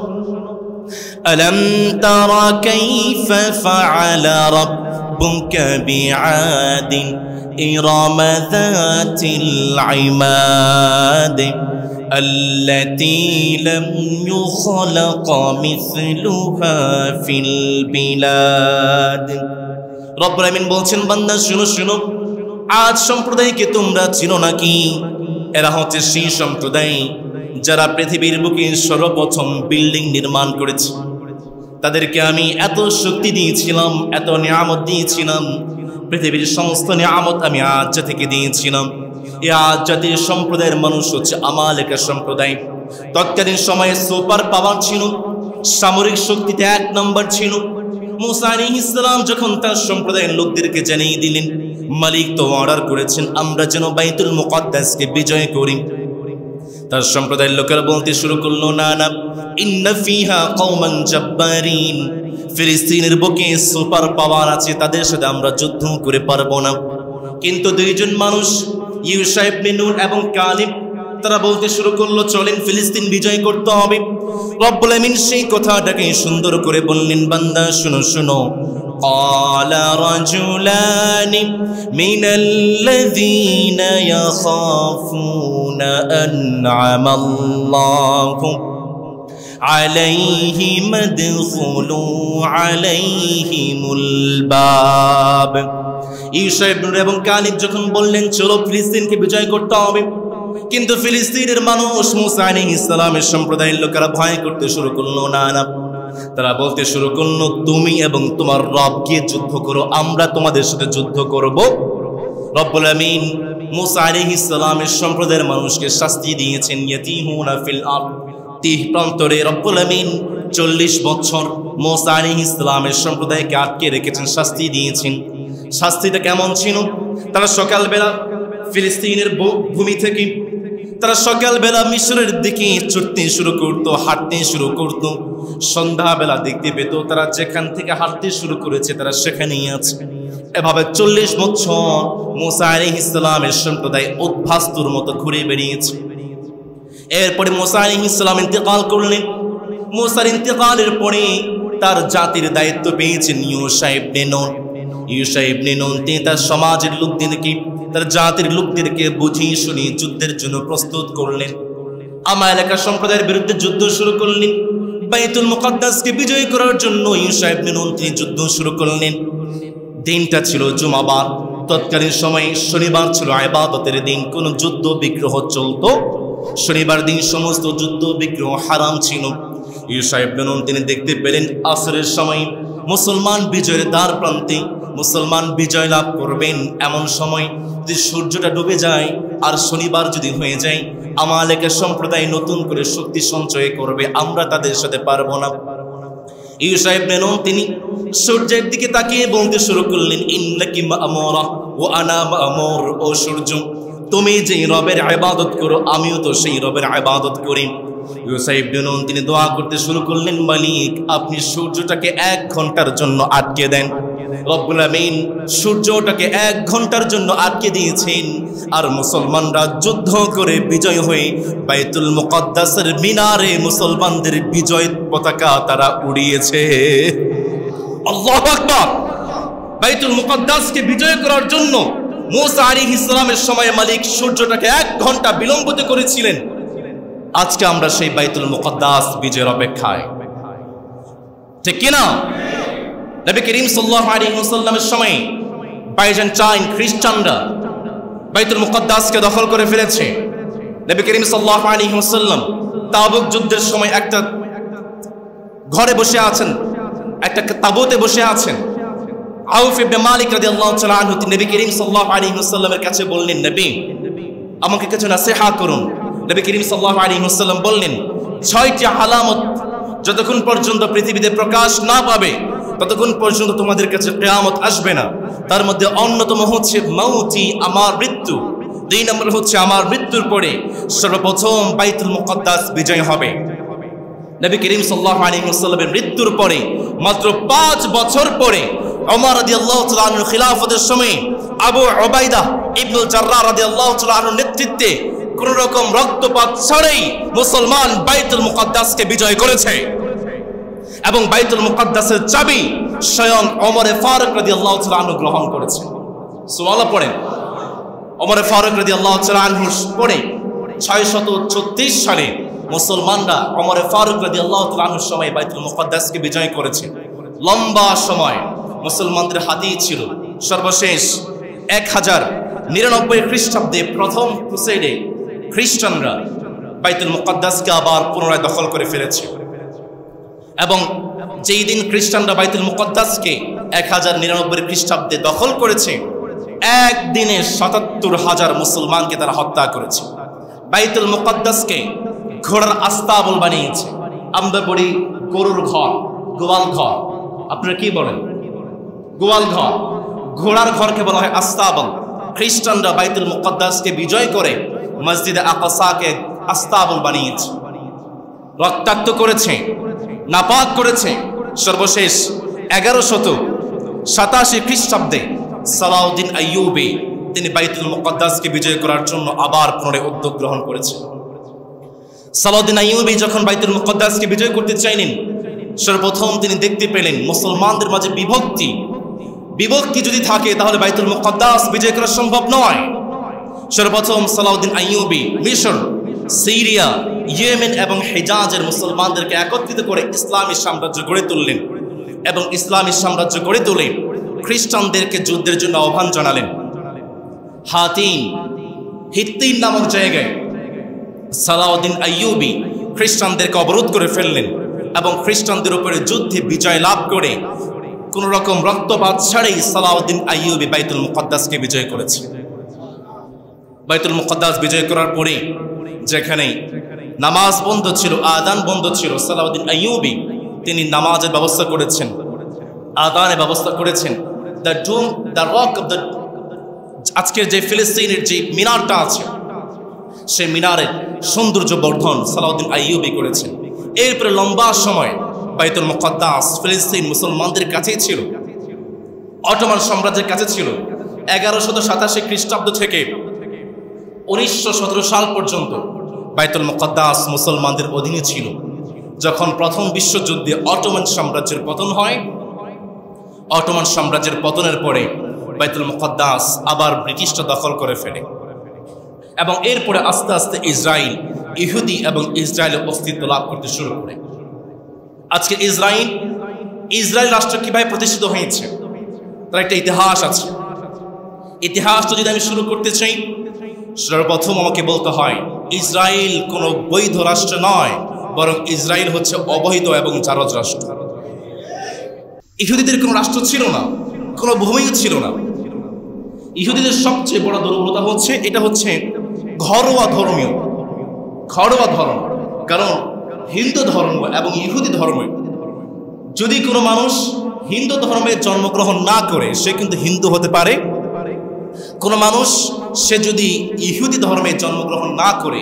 আলাম তারা কাইফা ফাআলা রাব্বুকা বিআদিন ইরাম যাতিল ইমাদ التي لم يخلق مثلها في البلاد। রব্বুল আমিন বলছেন, বান্দা শুনো শুনো, আজ সম্প্রদায়কে তোমরা চিনো নাকি? এরা হচ্ছে সেই সম্প্রদায় যারা পৃথিবীর বুকে সর্বপ্রথম বিল্ডিং নির্মাণ করেছে। তাদেরকে আমি এত শক্তি দিয়েছিলাম, এত নিয়ামত দিয়েছিলাম, পৃথিবীর সমস্ত নিয়ামত আমি আজ জাতিকে দিয়েছিলাম। এই আজ জাতির সম্প্রদায়ের মানুষ হচ্ছে আমালেকা সম্প্রদায়। তৎকালীন সময়ে সুপার পাওয়ার ছিল, সামরিক শক্তিতে 1 নম্বর ছিল। মুসা আলাইহিস সালাম যখন তার সম্প্রদায়ের লোকদেরকে জানিয়ে দিলেন, মালিক তো অর্ডার করেছেন আমরা যেন বাইতুল মুকদ্দাসকে বিজয় করি, তার সম্প্রদায়ের লোকেরা বলতে শুরু করলো, না না, ইন্না ফিহা কওমান জাব্বারিন, ফিলিস্তিনের বুকে সুপার পাওয়ার আছে, তাদের সাথে আমরা যুদ্ধ করে পারবো না। কিন্তু দুইজন মানুষ, ইউশা ইবনে নুন এবং কালিব, তারা বলতে শুরু করলো, চলেন ফিলিস্তিন বিজয় করতে হবে। রব্বুল আমিন সেই কথাটাকে সুন্দর করে বললেন, বান্দা শুনো শুনো, قال رجلان من الذين يخافون أنعم الله عليهم ادخلوا عليهم الباب। ইউশা ইবনে নুন এবং কালিব যখন বললেন চলো ফিলিস্তিনকে বিজয় করতে হবে, কিন্তু ফিলিস্তিনের মানুষ মুসা আলাইহিস সালামের সম্প্রদায়ের লোকেরা ভয় করতে শুরু করলো। না, তারা বলতে শুরু করলো, তুমি এবং তোমার রব গিয়ে যুদ্ধ করো, আমরা তোমাদের সাথে যুদ্ধ করব। রব্বুল আমিন মুসা আলাইহিস সালামের সম্প্রদায়ের মানুষকে শাস্তি দিয়েছেন, ইয়াতিহুনা ফিল আরদ। প্রান্তরে রব্বুল আমিন 40 বছর মুসা আলাইহিস সালামের সম্প্রদায়কে আটকে রেখেছেন, শাস্তি দিয়েছেন। শাস্তিটা কেমন ছিল? তারা সকালবেলা ফিলিস্তিনের ভূমি থেকে তারা সকালবেলা মিশরের দিকে ছুটতে শুরু করতো, হাঁটতে শুরু করতো। সন্ধ্যাবেলা দেখতে পেত তারা যেখান থেকে হাঁটতে শুরু করেছে তারা সেখানেই আছে। এভাবে 40 বছর মুসা আলাইহিস সালামের সম্প্রদায় উদ্ভাস্তুর মতো ঘুরে বেরিয়েছে। এরপরে মুসা আলাইহিস সালাম ইন্তেকাল করলেন। মুসার ইন্তেকালের পরে তার জাতির দায়িত্ব পেয়েছেন ইউশা ইবনে নুন। ইউশা ইবনে নুন তিনি তার সমাজের লোকদেরকে, তার জাতির লোকদেরকে বুঝিয়ে শুনিয়ে যুদ্ধের জন্য প্রস্তুত করলেন। আমার এলাকার সম্প্রদায়ের বিরুদ্ধে যুদ্ধ শুরু করলেন। বাইতুল মুকাদ্দাসকে বিজয় করার জন্য ইউশা ইবনে নুন তিনি যুদ্ধ শুরু করলেন। দিনটা ছিল জুমাবার। তৎকালীন সময়ে শনিবার ছিল ইবাদতের দিন, কোনো যুদ্ধ বিগ্রহ চলতো। শনিবার দিন সমস্ত যুদ্ধ বিগ্রহ হারাম ছিল। ইউশা ইবনে নুন তিনি দেখতে পেলেন আসরের সময় মুসলমান বিজয়ের দ্বার প্রান্তে, মুসলমান বিজয় লাভ করবেন এমন সময় যদি সূর্যটা ডুবে যায় আর শনিবার যদি হয়ে যায়, আমালেকের সম্প্রদায় নতুন করে শক্তি সঞ্চয় করবে, আমরা তাদের সাথে পারবো না। ইউশা ইবনে নুন তিনি সূর্যের দিকে তাকিয়ে বলতে শুরু করলেন, ইন্নাকি মা'মুরা ওয়া আনা মা'মুর। ও সূর্য, তুমি যেই রবের ইবাদত করো আমিও তো সেই রবের ইবাদত করি। ইউশা ইবনে নুন তিনি দোয়া করতে শুরু করলেন, মালিক আপনি সূর্যটাকে 1 ঘন্টার জন্য আটকে দেন। রব্বুল আমিন সূর্যটাকে 1 ঘন্টার জন্য আটকে দিয়েছেন। আর মুসলমানরা যুদ্ধ করে বিজয় হয়ে বাইতুল মুকাদ্দাসের মিনারে মুসলমানদের বিজয় পতাকা তারা উড়িয়েছে। আল্লাহু আকবার। বাইতুল মুকাদ্দাসকে বিজয় করার জন্য মুসা আলাইহিস সালামের সময় মালিক সূর্যটাকে 1 ঘন্টা বিলম্বিত করেছিলেন। আজকে আমরা সেই বাইতুল মুকাদ্দাস বিজয়ের অপেক্ষায়, ঠিক কিনা? নবী করিম সাল্লাল্লাহু আলাইহি ওয়াসাল্লামের সময় বাইজেন্টাইন খ্রিস্টানরা বাইতুল মুকাদ্দাসকে দখল করে ফেলেছে। নবী করিম সাল্লাল্লাহু আলাইহি ওয়াসাল্লাম তাবুক যুদ্ধের সময় একটা ঘরে বসে আছেন, একটা তাবুতে বসে আছেন। আউফ ইবনে মালিক রাদিয়াল্লাহু তাআলা আনহু নবী করিম সাল্লাল্লাহু আলাইহি ওয়াসাল্লামের কাছে বললেন, নবী আমাকে কিছু নসিহত করুন। নবী করিম সাল্লাল্লাহু আলাইহি ওয়াসাল্লাম বললেন, 6টি আলামত যতক্ষণ পর্যন্ত পৃথিবীতে প্রকাশ না পাবে ততক্ষণ পর্যন্ত তোমাদের কাছে কিয়ামত আসবে না। তার মধ্যে অন্যতম হচ্ছে মাউতি, আমার মৃত্যু। 2 নম্বর হচ্ছে আমার মৃত্যুর পরে সর্বপ্রথম বাইতুল মুকাদ্দাস বিজয় হবে। নবী করিম সাল্লাল্লাহু আলাইহি ওয়াসাল্লামের মৃত্যুর পরে মাত্র 5 বছর পরে ওমর রাদিয়াল্লাহু তাআলা আনহুর খিলাফতের সময় আবু উবাইদা ইবনুল জাররাহ রাদিয়াল্লাহু তাআলা আনহুর নেতৃত্বে কোন রকম রক্তপাত ছাড়াই মুসলমান বাইতুল মুকাদ্দাসকে বিজয় করেছে এবং বাইতুল মুকাদ্দাসের চাবি স্বয়ং ওমর ফারুক রাদিয়াল্লাহু তাআলা আনহু গ্রহণ করেছে। সুবহানাল্লাহ পড়েন। ওমর ফারুক রাদিয়াল্লাহু তাআলা আনহু পরে 636 সালে মুসলমানরা ওমর ফারুক রাদিয়াল্লাহু তাআলা আনহুর সময় বাইতুল মুকাদ্দাসকে বিজয় করেছে। লম্বা সময় মুসলমানদের হাতেই ছিল। সর্বশেষ 1099 খ্রিস্টাব্দে প্রথম ক্রুসেডে খ্রিস্টানরা বাইতুল মুকাদ্দাসকে আবার পুনরায় দখল করে ফেলেছে এবং যেই দিন খ্রিস্টানরা বাইতুল মুকাদ্দাসকে 1099 খ্রিস্টাব্দে দখল করেছে, একদিনে 77,000 মুসলমানকে তারা হত্যা করেছে। বাইতুল মুকাদ্দাসকে ঘোড়ার আস্তাবল বানিয়েছে। আমরা বলি গরুর ঘর, গোয়াল ঘর। আপনারা কি বলেন? গোয়াল ঘর। ঘোড়ার ঘরকে বলা হয় আস্তাবল। খ্রিস্টানরা বাইতুল মুকাদ্দাসকে বিজয় করে মসজিদে আকসাকে আস্তাবল বানিয়েছে, রক্তাক্ত করেছে, নাপাক করেছে। সর্বশেষ 1187 খ্রিস্টাব্দে সালাউদ্দিন আইয়ুবী তিনি বাইতুল মুকাদ্দাসকে বিজয় করার জন্য আবার পুনরায় উদ্যোগ গ্রহণ করেছেন। সালাউদ্দিন আইয়ুবী যখন বাইতুল মুকাদ্দাসকে বিজয় করতে চাইলেন, সর্বপ্রথম তিনি দেখতে পেলেন মুসলমানদের মাঝে বিভক্তি যদি থাকে তাহলে বাইতুল মুকাদ্দাস বিজয় করা সম্ভব নয়। সর্বপ্রথম সালাউদ্দিন আইয়ুবী মিশর, সিরিয়া, ইয়েমেন এবং হিজাজের মুসলমানদেরকে একত্রিত করে ইসলামী সাম্রাজ্য গড়ে তুললেন এবং ইসলামী সাম্রাজ্য গড়ে তুলে খ্রিস্টানদেরকে যুদ্ধের জন্য আহ্বান জানালেন। হিত্তিন নামক জায়গায় সালাউদ্দিন আইয়ুবী খ্রিস্টানদেরকে অবরোধ করে ফেললেন এবং খ্রিস্টানদের উপরে যুদ্ধে বিজয় লাভ করে কোন রকম রক্তপাত ছাড়াই সালাউদ্দিন আইয়ুবী বাইতুল মুকদ্দাসকে বিজয় করেছে। বাইতুল মুকদ্দাস বিজয় করার পরে যেখানে নামাজ বন্ধ ছিল, আযান বন্ধ ছিল, সালাউদ্দিন আইয়ুবী তিনি নামাজের ব্যবস্থা করেছেন, আযানের ব্যবস্থা করেছেন। দ্য রক অফ দ্য, আজকের যে ফিলিস্তিনের যে মিনারটা আছে সেই মিনারের সৌন্দর্য বর্ধন সালাউদ্দিন আইয়ুবী করেছেন। এরপরে লম্বা সময় বাইতুল মুকদ্দাস ফিলিস্তিন মুসলমানদের কাছেই ছিল, অটোমান সাম্রাজ্যের কাছে ছিল। 1187 খ্রিস্টাব্দ থেকে 1917 সাল পর্যন্ত বাইতুল মুকদ্দাস মুসলমানদের অধীনে ছিল। যখন প্রথম বিশ্বযুদ্ধে অটোমান সাম্রাজ্যের পতন হয়, অটোমান সাম্রাজ্যের পতনের পরে বাইতুল মুকদ্দাস আবার ব্রিটিশরা দখল করে ফেলে এবং এরপরে আস্তে আস্তে ইসরায়েল, ইহুদি এবং ইসরায়েলের অস্তিত্ব লাভ করতে শুরু করে। আজকে ইসরায়েল রাষ্ট্র কিভাবে প্রতিষ্ঠিত হয়েছে তার একটা ইতিহাস আছে। ইতিহাসটা যদি আমি শুরু করতে চাই, সর্বপ্রথম আমাকে বলতে হয় ইসরায়েল কোনো বৈধ রাষ্ট্র নয়, বরং ইসরায়েল হচ্ছে অবৈধ এবং জারজ রাষ্ট্র। ইহুদিদের কোনো রাষ্ট্র ছিল না, কোনো ভূমিও ছিল না। ইহুদিদের সবচেয়ে বড় দুর্বলতা হচ্ছে এটা হচ্ছে ঘরোয়া ধর্ম। কারণ হিন্দু ধর্ম এবং ইহুদি ধর্মে যদি কোনো মানুষ হিন্দু ধর্মে জন্মগ্রহণ না করে সে কিন্তু হিন্দু হতে পারে, কোনো মানুষ সে যদি ইহুদি ধর্মে জন্মগ্রহণ না করে,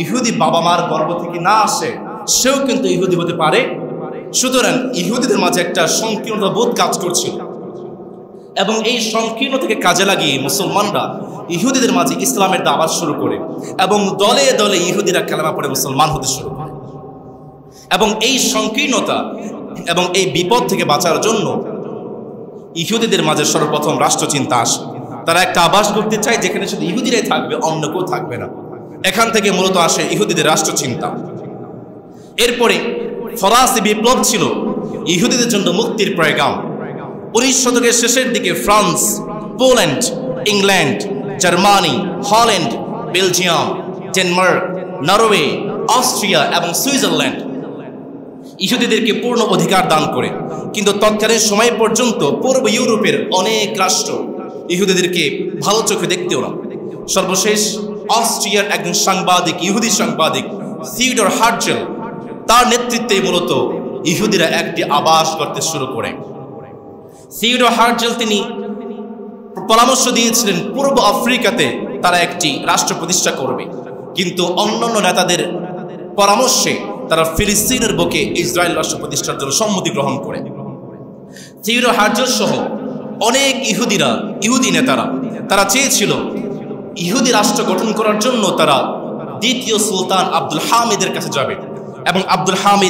ইহুদি বাবা মার গর্ভ থেকে না আসে, সেও কিন্তু ইহুদি হতে পারে। সুতরাং ইহুদিদের মাঝে একটা সংকীর্ণতা বোধ কাজ করছিল এবং এই সংকীর্ণতাকে কাজে লাগিয়ে মুসলমানরা ইহুদিদের মাঝে ইসলামের দাওয়াত শুরু করে এবং দলে দলে ইহুদিরা কালেমা পড়ে মুসলমান হতে শুরু করে। এবং এই সংকীর্ণতা এবং এই বিপদ থেকে বাঁচার জন্য ইহুদিদের মাঝে সর্বপ্রথম রাষ্ট্রচিন্তা আসে। তারা একটা আবাস করতে চায় যেখানে শুধু ইহুদিরাই থাকবে, অন্য কেউ থাকবে না। এখান থেকে মূলত আসে ইহুদিদের রাষ্ট্রচিন্তা। এরপরে ফরাসি বিপ্লব ছিল ইহুদিদের জন্য মুক্তির পয়গাম। 19 শতকের শেষের দিকে France, Poland, England, Germany, Holland, Belgium, Denmark, Norway, Austria এবং সুইজারল্যান্ড ইহুদিদেরকে পূর্ণ অধিকার দান করে। কিন্তু তৎকালীন সময় পর্যন্ত পূর্ব ইউরোপের অনেক রাষ্ট্র ইহুদিদেরকে ভালো চোখে দেখতেও না। সর্বশেষ অস্ট্রিয়ার একজন সাংবাদিক, ইহুদি সাংবাদিক থিওডর হার্জেল, তার নেতৃত্বে মূলত ইহুদিরা একটি আবাস করতে শুরু করে। থিওডর হার্জেল তিনি পরামর্শ দিয়েছিলেন পূর্ব আফ্রিকাতে তারা একটি রাষ্ট্র প্রতিষ্ঠা করবে, কিন্তু অন্যান্য নেতাদের পরামর্শে তারা ফিলিস্তিনের বুকে ইসরায়েল রাষ্ট্র প্রতিষ্ঠার জন্য সম্মতি গ্রহণ করে। থিওডর হার্জেল সহ অনেক ইহুদি নেতারা তারা চেয়েছিল ইহুদি রাষ্ট্র গঠন করার জন্য তারা দ্বিতীয় সুলতান আব্দুল হামিদের কাছে যাবে এবং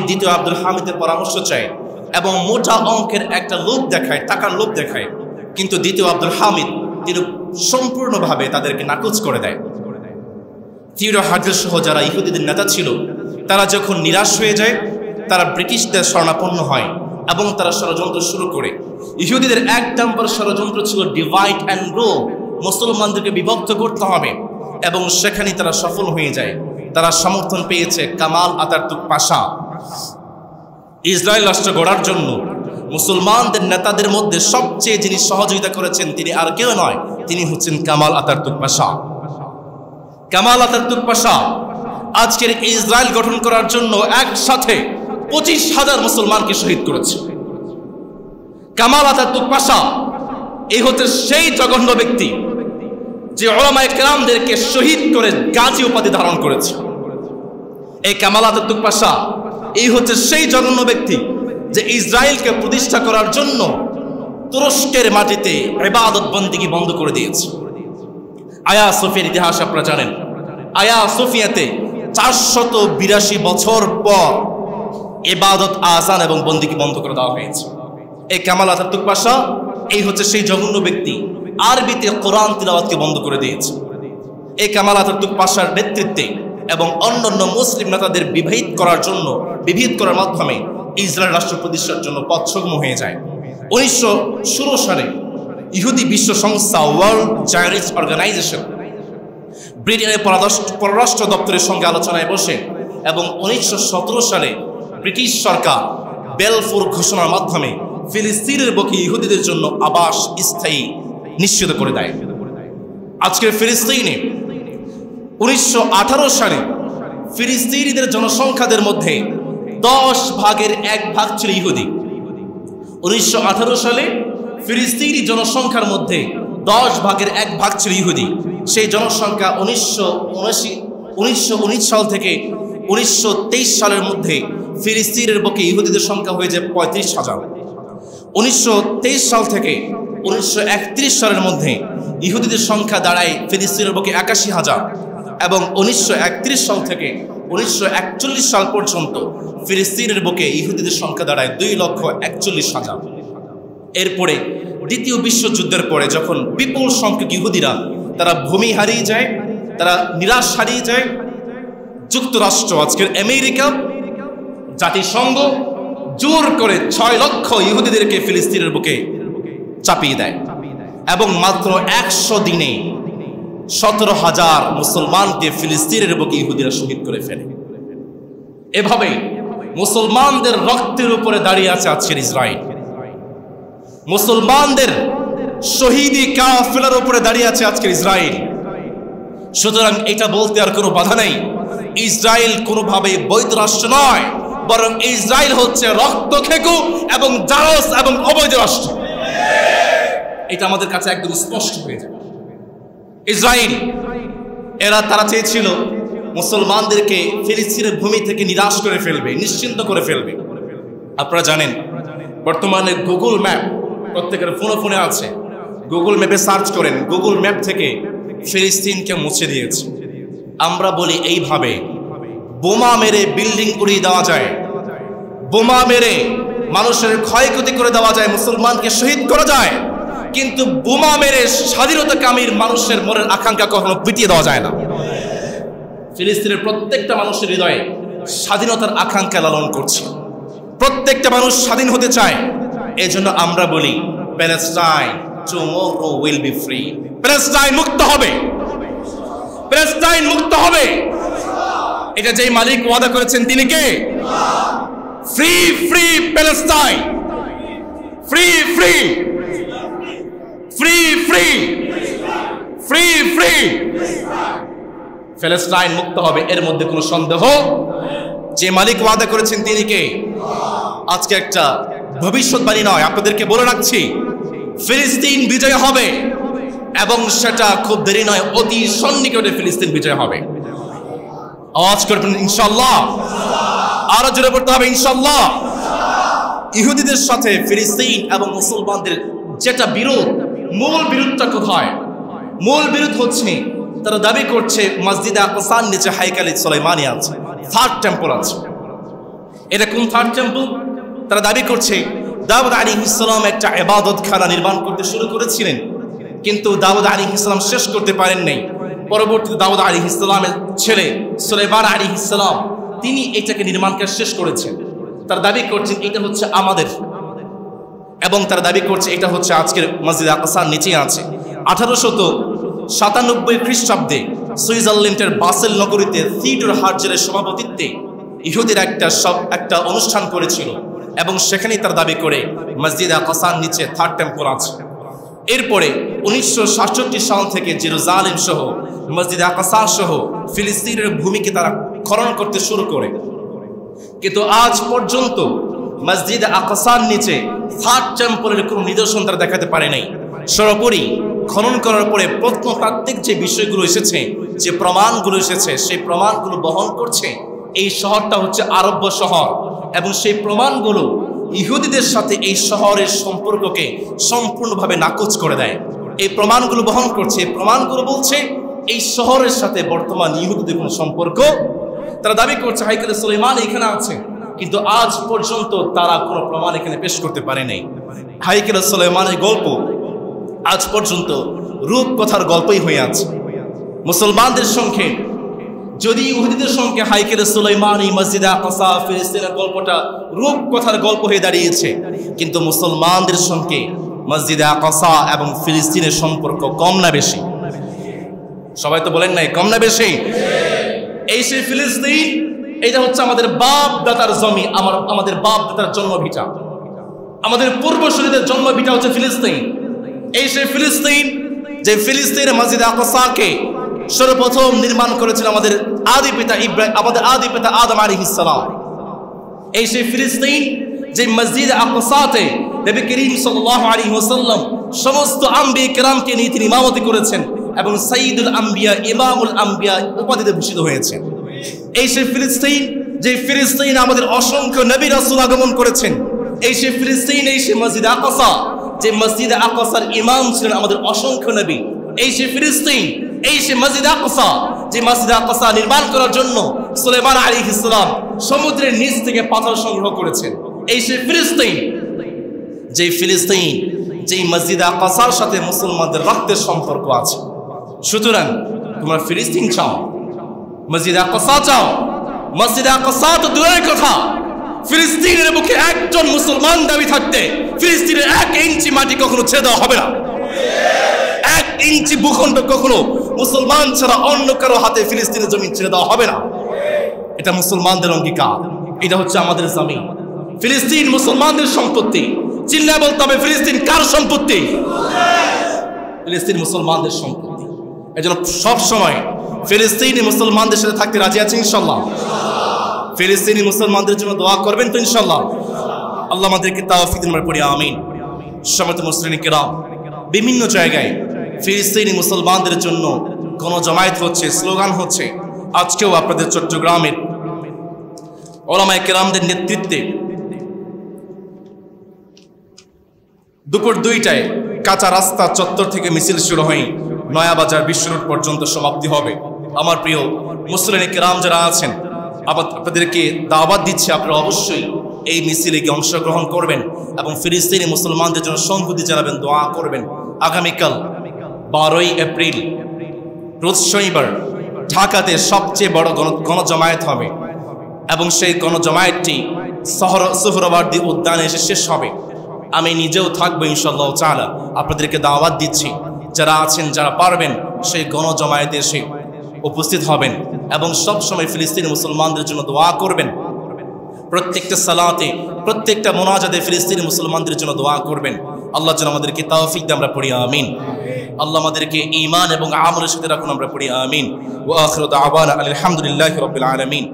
দ্বিতীয় আব্দুল হামিদের পরামর্শ চায় এবং মোটা অঙ্কের একটা লোভ দেখায়, টাকার লোভ দেখায়। কিন্তু দ্বিতীয় আব্দুল হামিদ তিনি সম্পূর্ণভাবে তাদেরকে নাকচ করে দেয়। থিওডর হার্জেল সহ যারা ইহুদিদের নেতা ছিল তারা যখন নিরাশ হয়ে যায়, তারা ব্রিটিশদের শরণাপন্ন হয় এবং তারা ষড়যন্ত্র শুরু করে। ইহুদিদের 1 নম্বর ষড়যন্ত্র ছিল ডিভাইড অ্যান্ড রুল, মুসলমানদেরকে বিভক্ত করতে হবে, এবং সেখানে তারা সফল হয়ে যায়। তারা সমর্থন পেয়েছে কামাল আতাতুর্ক পাশা। ইসরায়েল রাষ্ট্র গড়ার জন্য মুসলমানদের নেতাদের মধ্যে সবচেয়ে যিনি সহযোগিতা করেছেন তিনি আর কেউ নয়, তিনি হচ্ছেন কামাল আতাতুর্ক পাশা। কামাল আতাতুর্ক পাশা আজকের ইসরায়েল গঠন করার জন্য একসাথে 25,000 মুসলমানকে শহীদ করেছে। কামাল আতাতুর্ক পাশা এই হচ্ছে সেই জঘন্য ব্যক্তি যে উলামায়ে কেরামদেরকে শহীদ করে গাজী উপাধি ধারণ করেছে। এই কামাল আতাতুর্ক পাশা এই হচ্ছে সেই জঘন্য ব্যক্তি যে ইসরায়েলকে প্রতিষ্ঠা করার জন্য তুরস্কের মাটিতে ইবাদত বন্দেগী বন্ধ করে দিয়েছে। আয়া সোফিয়ার ইতিহাস আপনারা জানেন। আয়া সোফিয়াতে 482 বছর পর ইবাদত, আযান এবং বন্দেগী বন্ধ করে দেওয়া হয়েছে। এই কামাল আতাতুর্ক পাশা এই হচ্ছে সেই জঘন্য ব্যক্তি আরবিতে কোরআন তিলাওয়াতকে বন্ধ করে দিয়েছে। এই কামাল আতাতুর্ক পাশার নেতৃত্বে এবং অন্যান্য মুসলিম নেতাদের বিভেদ করার মাধ্যমে ইসরায়েল রাষ্ট্র প্রতিষ্ঠার জন্য পথ সুগম হয়ে যায়। 1916 সালে ইহুদি বিশ্ব সংস্থা ওয়ার্ল্ড জায়নিস্ট অর্গানাইজেশন ব্রিটেনের পররাষ্ট্র দপ্তরের সঙ্গে আলোচনায় বসে এবং 1917 সালে ব্রিটিশ সরকার বেলফোর ঘোষণার মাধ্যমে ফিলিস্তিনের বুকে ইহুদিদের জন্য আবাস স্থায়ী নিশ্চিত করে দেয়। আজকের ফিলিস্তিনে 1918 সালে ফিলিস্তিনিদের জনসংখ্যাদের মধ্যে 10 ভাগের 1 ভাগ ছিল ইহুদি। 1918 সালে ফিলিস্তিনি জনসংখ্যার মধ্যে 10 ভাগের 1 ভাগ ছিল ইহুদি। সেই জনসংখ্যা 1919 সাল থেকে 1923 সালের মধ্যে ফিলিস্তিনের বুকে ইহুদিদের সংখ্যা হয়ে যায় 35,000। 1923 সাল থেকে 1931 সালের মধ্যে ইহুদিদের সংখ্যা দাঁড়ায় ফিলিস্তিনের বুকে 81,000 এবং 1931 সাল থেকে 1941 সাল পর্যন্ত ফিলিস্তিনের বুকে ইহুদিদের সংখ্যা দাঁড়ায় 2,41,000। এরপরে দ্বিতীয় বিশ্বযুদ্ধের পরে যখন বিপুল সংখ্যক ইহুদিরা তারা ভূমি হারিয়ে যায়, তারা নিরাশ হারিয়ে যায়, যুক্তরাষ্ট্র আজকের আমেরিকা জাতিসংঘ জোর করে 6 লক্ষ ইহুদিদেরকে ফিলিস্তিনের বুকে চাপিয়ে দেয় এবং মাত্র 100 দিনে 17,000 মুসলমানকে ফিলিস্তিনের বুকে ইহুদিরা শহীদ করে ফেলে। এভাবে মুসলমানদের রক্তের উপরে দাঁড়িয়ে আছে আজকের ইসরায়েল, মুসলমানদের শহীদি কাফেলার উপরে দাঁড়িয়ে আছে আজকের ইসরায়েল। সুতরাং এটা বলতে আর কোনো বাধা নেই, ইসরায়েল কোনোভাবে বৈধ রাষ্ট্র নয়, বরং ইসরায়েল হচ্ছে রক্তখেকো এবং জারজ এবং অবৈধ রাষ্ট্র। এটা আমাদের কাছে একদম স্পষ্ট হয়ে যায়। ইসরায়েল তারা চেয়েছিল মুসলমানদেরকে ফিলিস্তিনের ভূমি থেকে নিরাশ করে ফেলবে, নিশ্চিন্ত করে ফেলবে। আপনারা জানেন বর্তমানে গুগল ম্যাপ প্রত্যেকের ফোনে আছে, গুগল ম্যাপে সার্চ করেন, গুগল ম্যাপ থেকে ফিলিস্তিনকে মুছে দিয়েছে। আমরা বলি এইভাবে বোমা মেরে বিল্ডিং উড়িয়ে দেওয়া যায়, বোমা মেরে মানুষের ক্ষয়ক্ষতি করে দেওয়া যায়, মুসলমানকে শহীদ করা যায়, কিন্তু বোমা মেরে স্বাধীনতাকামীর মানুষের মনের আকাঙ্ক্ষা কখনো পিটিয়ে দেওয়া যায় না। ফিলিস্তিনের প্রত্যেকটা মানুষের হৃদয়ে স্বাধীনতার আকাঙ্ক্ষা লালন করছে, প্রত্যেকটা মানুষ স্বাধীন হতে চায়। এজন্য আমরা বলি Palestine tomorrow will be free. Palestine মুক্ত হবে, প্যালেস্টাইন মুক্ত হবে। এটা যেই মালিক ওয়াদা করেছেন তিনি কে? Free free Palestine, free free free free free free Palestine মুক্ত হবে, এর মধ্যে কোনো সন্দেহ। যে মালিক ওয়াদা করেছেন তিনি কে? আজকে একটা ভবিষ্যৎবাণী নয়, আপনাদেরকে বলে রাখছি ফিলিস্তিন বিজয় হবে এবং সেটা খুব দেরি নয়, অতি সন্নিকটে ফিলিস্তিন বিজয় হবে। আওয়াজ করবেন ইনশাআল্লাহ, আরো জোরে বলতে হবে ইনশাআল্লাহ। ইহুদিদের সাথে ফিলিস্তিন এবং মুসলমানদের যেটা বিরোধ, মূল বিরোধটা কোথায়? মূল বিরোধ হচ্ছে তারা দাবি করছে মসজিদে আকসার নিচে হাইকালে সুলাইমানি আছে, থার্ড টেম্পল আছে। এটা কোন থার্ড টেম্পল? তারা দাবি করছে দাউদ আলাইহিস সালাম একটা ইবাদতখানা নির্মাণ করতে শুরু করেছিলেন, কিন্তু দাউদ আলাইহিস সালাম শেষ করতে পারেন নাই। পরবর্তীতে দাউদ আলাইহিস সালামের ছেলে সুলাইমান আলাইহিস সালাম তিনি এটাকে নির্মাণ কাজ শেষ করেছেন। তারা দাবি করছেন এটা হচ্ছে আমাদের, এবং তারা দাবি করছে এটা হচ্ছে আজকের মসজিদ আকসার নিচেই আছে। 1897 খ্রিস্টাব্দে সুইজারল্যান্ডের বাসেল নগরীতে থিওডর হার্জারের সভাপতিত্বে ইহুদিরা একটা অনুষ্ঠান করেছিল এবং সেখানেই তারা দাবি করে মসজিদ আকসার নিচে থার্ড টেম্পল আছে। এরপরে 1967 সাল থেকে জেরুজালেম সহ মসজিদ আকসা সহ ফিলিস্তিনের ভূমিকে তারা খনন করতে শুরু করে, কিন্তু আজ পর্যন্ত মসজিদ আকসার নিচে থার্ড টেম্পলের কোনো নিদর্শন তারা দেখাতে পারে নাই। সর্বোপরি খনন করার পরে প্রত্নতাত্ত্বিক যে বিষয়গুলো এসেছে, যে প্রমাণগুলো এসেছে, সেই প্রমাণগুলো বহন করছে এই শহরটা হচ্ছে আরব্য শহর, এবং সেই প্রমাণগুলো ইহুদিদের সাথে এই শহরের সম্পর্ককে সম্পূর্ণভাবে নাকচ করে দেয়। এই প্রমাণগুলো বহন করছে, এই প্রমাণগুলো বলছে এই শহরের সাথে বর্তমান ইহুদিদের কোনো সম্পর্ক। তারা দাবি করছে হাইকালে সুলাইমান এখানে আছে, কিন্তু আজ পর্যন্ত তারা কোনো প্রমাণ এখানে পেশ করতে পারে নাই। হাইকালে সুলাইমানের গল্প আজ পর্যন্ত রূপকথার গল্পই হয়ে আছে। মুসলমানদের সঙ্গে যদি ইহুদিদের সঙ্গে হাইকালে সুলাইমান এই মসজিদে আকসা ফিলিস্তিনের গল্পটা রূপকথার গল্প হয়ে দাঁড়িয়েছে, কিন্তু মুসলমানদের সঙ্গে মসজিদে আকসা এবং ফিলিস্তিনের সম্পর্ক কম না বেশি? সবাই তো বলেন নাই, কম না বেশি? এই সেই ফিলিস্তিন, এটা হচ্ছে আমাদের বাপ দাতার জমি, আমাদের বাপ দাতার জন্মভিটা, আমাদের পূর্বসূরীদের জন্মভিটা হচ্ছে ফিলিস্তিন। এই সেই ফিলিস্তিন, যে ফিলিস্তিনের মসজিদ আকসাকে সর্বপ্রথম নির্মাণ করেছিল আমাদের আদি পিতা ইব্রাহিম, আমাদের আদি পিতা আদম আলাইহিস সালাম। এই সেই ফিলিস্তিন, যে মসজিদ আকসাতে নবী করিম সাল্লাল্লাহু আলাইহি ওয়াসাল্লাম সমস্ত আম্বিয়া কেরামকে নিয়ে তিনি ইমামতি করেছেন এবং সাইয়্যিদুল আম্বিয়া, ইমামুল আম্বিয়া উপাধিতে ভূষিত হয়েছেন। এই সেই ফিলিস্তিন, যে ফিলিস্তিন আমাদের অসংখ্য নবী রাসূল আগমন করেছেন। এই সেই ফিলিস্তিন, এই সেই মসজিদ আকসা, যে মসজিদ আকসার ইমাম ছিলেন আমাদের অসংখ্য নবী। এই সেই ফিলিস্তিন, এই সেই মসজিদ আকসা, যে মসজিদ আকসা নির্মাণ করার জন্য সুলাইমান আলাইহিস সালাম সমুদ্রের নিচ থেকে পাথর সংগ্রহ করেছেন। এই সেই ফিলিস্তিন, যে ফিলিস্তিন, যে মসজিদ আকসার সাথে মুসলমানদের রক্তের সম্পর্ক আছে। সুতরাং তোমরা ফিলিস্তিন চাও, মসজিদ আকসা চাও, মসজিদ আকসা তো দূরের কথা, ফিলিস্তিনের বুকে একজন মুসলমান দাবি থাকতে ফিলিস্তিনের 1 ইঞ্চি মাটি কখনো ছেড়ে দেওয়া হবে না। 1 ইঞ্চি ভূখণ্ড কখনো মুসলমান ছাড়া অন্য কারো হাতে ফিলিস্তিনের জমি ছেড়ে দেওয়া হবে না। এটা মুসলমানদের অঙ্গীকার, এটা হচ্ছে আমাদের জমি। ফিলিস্তিন মুসলমানদের সম্পত্তি। চিল্লায় বলতে হবে, ফিলিস্তিন কার সম্পত্তি? ফিলিস্তিন মুসলমানদের সম্পত্তি। এজন্য সব সময় ফিলিস্তিনি মুসলমানদের সাথে থাকতে রাজি আছি ইনশাআল্লাহ। ফিলিস্তিনি মুসলমানদের জন্য দোয়া করবেন তো ইনশাআল্লাহ। আল্লাহ আমাদেরকে তাওফিক দিন, আমরা পড়ি আমিন। সম্মানিত মুসলিম কিরাম, বিভিন্ন জায়গায় ফিলিস্তিনি মুসলমানদের জন্য গণজমায়েত হচ্ছে, স্লোগান হচ্ছে। আজকেও আপনাদের চট্টগ্রামের উলামায়ে কেরামদের নেতৃত্বে দুপুর 2টায় কাঁচা রাস্তা চত্বর থেকে মিছিল শুরু হয়ে নয়াবাজার বিশ্ব রোড পর্যন্ত সমাপ্তি হবে। আমার প্রিয় মুসলিম কিরাম যারা আছেন, আপনাদেরকে দাওয়াত দিচ্ছি, আপনারা অবশ্যই এই মিছিলে গিয়ে অংশগ্রহণ করবেন এবং ফিলিস্তিনি মুসলমানদের জন্য সংহতি জানাবেন, দোয়া করবেন। আগামীকাল 12ই এপ্রিল রোজ শনিবার ঢাকাতে সবচেয়ে বড় গণজমায়েত হবে এবং সেই গণজমায়েতটি সোহরাওয়ার্দী উদ্যানে এসে শেষ হবে। আমি নিজেও থাকবো ইনশাআল্লাহ তাআলা। আপনাদেরকে দাওয়াত দিচ্ছি, যারা আছেন, যারা পারবেন সেই গণজমায়েতে এসে উপস্থিত হবেন এবং সব সময় ফিলিস্তিনি মুসলমানদের জন্য দোয়া করবেন। প্রত্যেকটা সালাতে, প্রত্যেকটা মুনাজাতে ফিলিস্তিনি মুসলমানদের জন্য দোয়া করবেন। আল্লাহ যেন আমাদেরকে তাওফিক দেন, আমরা পড়ি আমিন। আল্লাহ আমাদেরকে ঈমান এবং আমলের সাথে রাখুন, আমরা পড়ি আমিন। ওয়া আখিরু দাওয়ানা আলহামদুলিল্লাহি রাব্বিল আলামিন।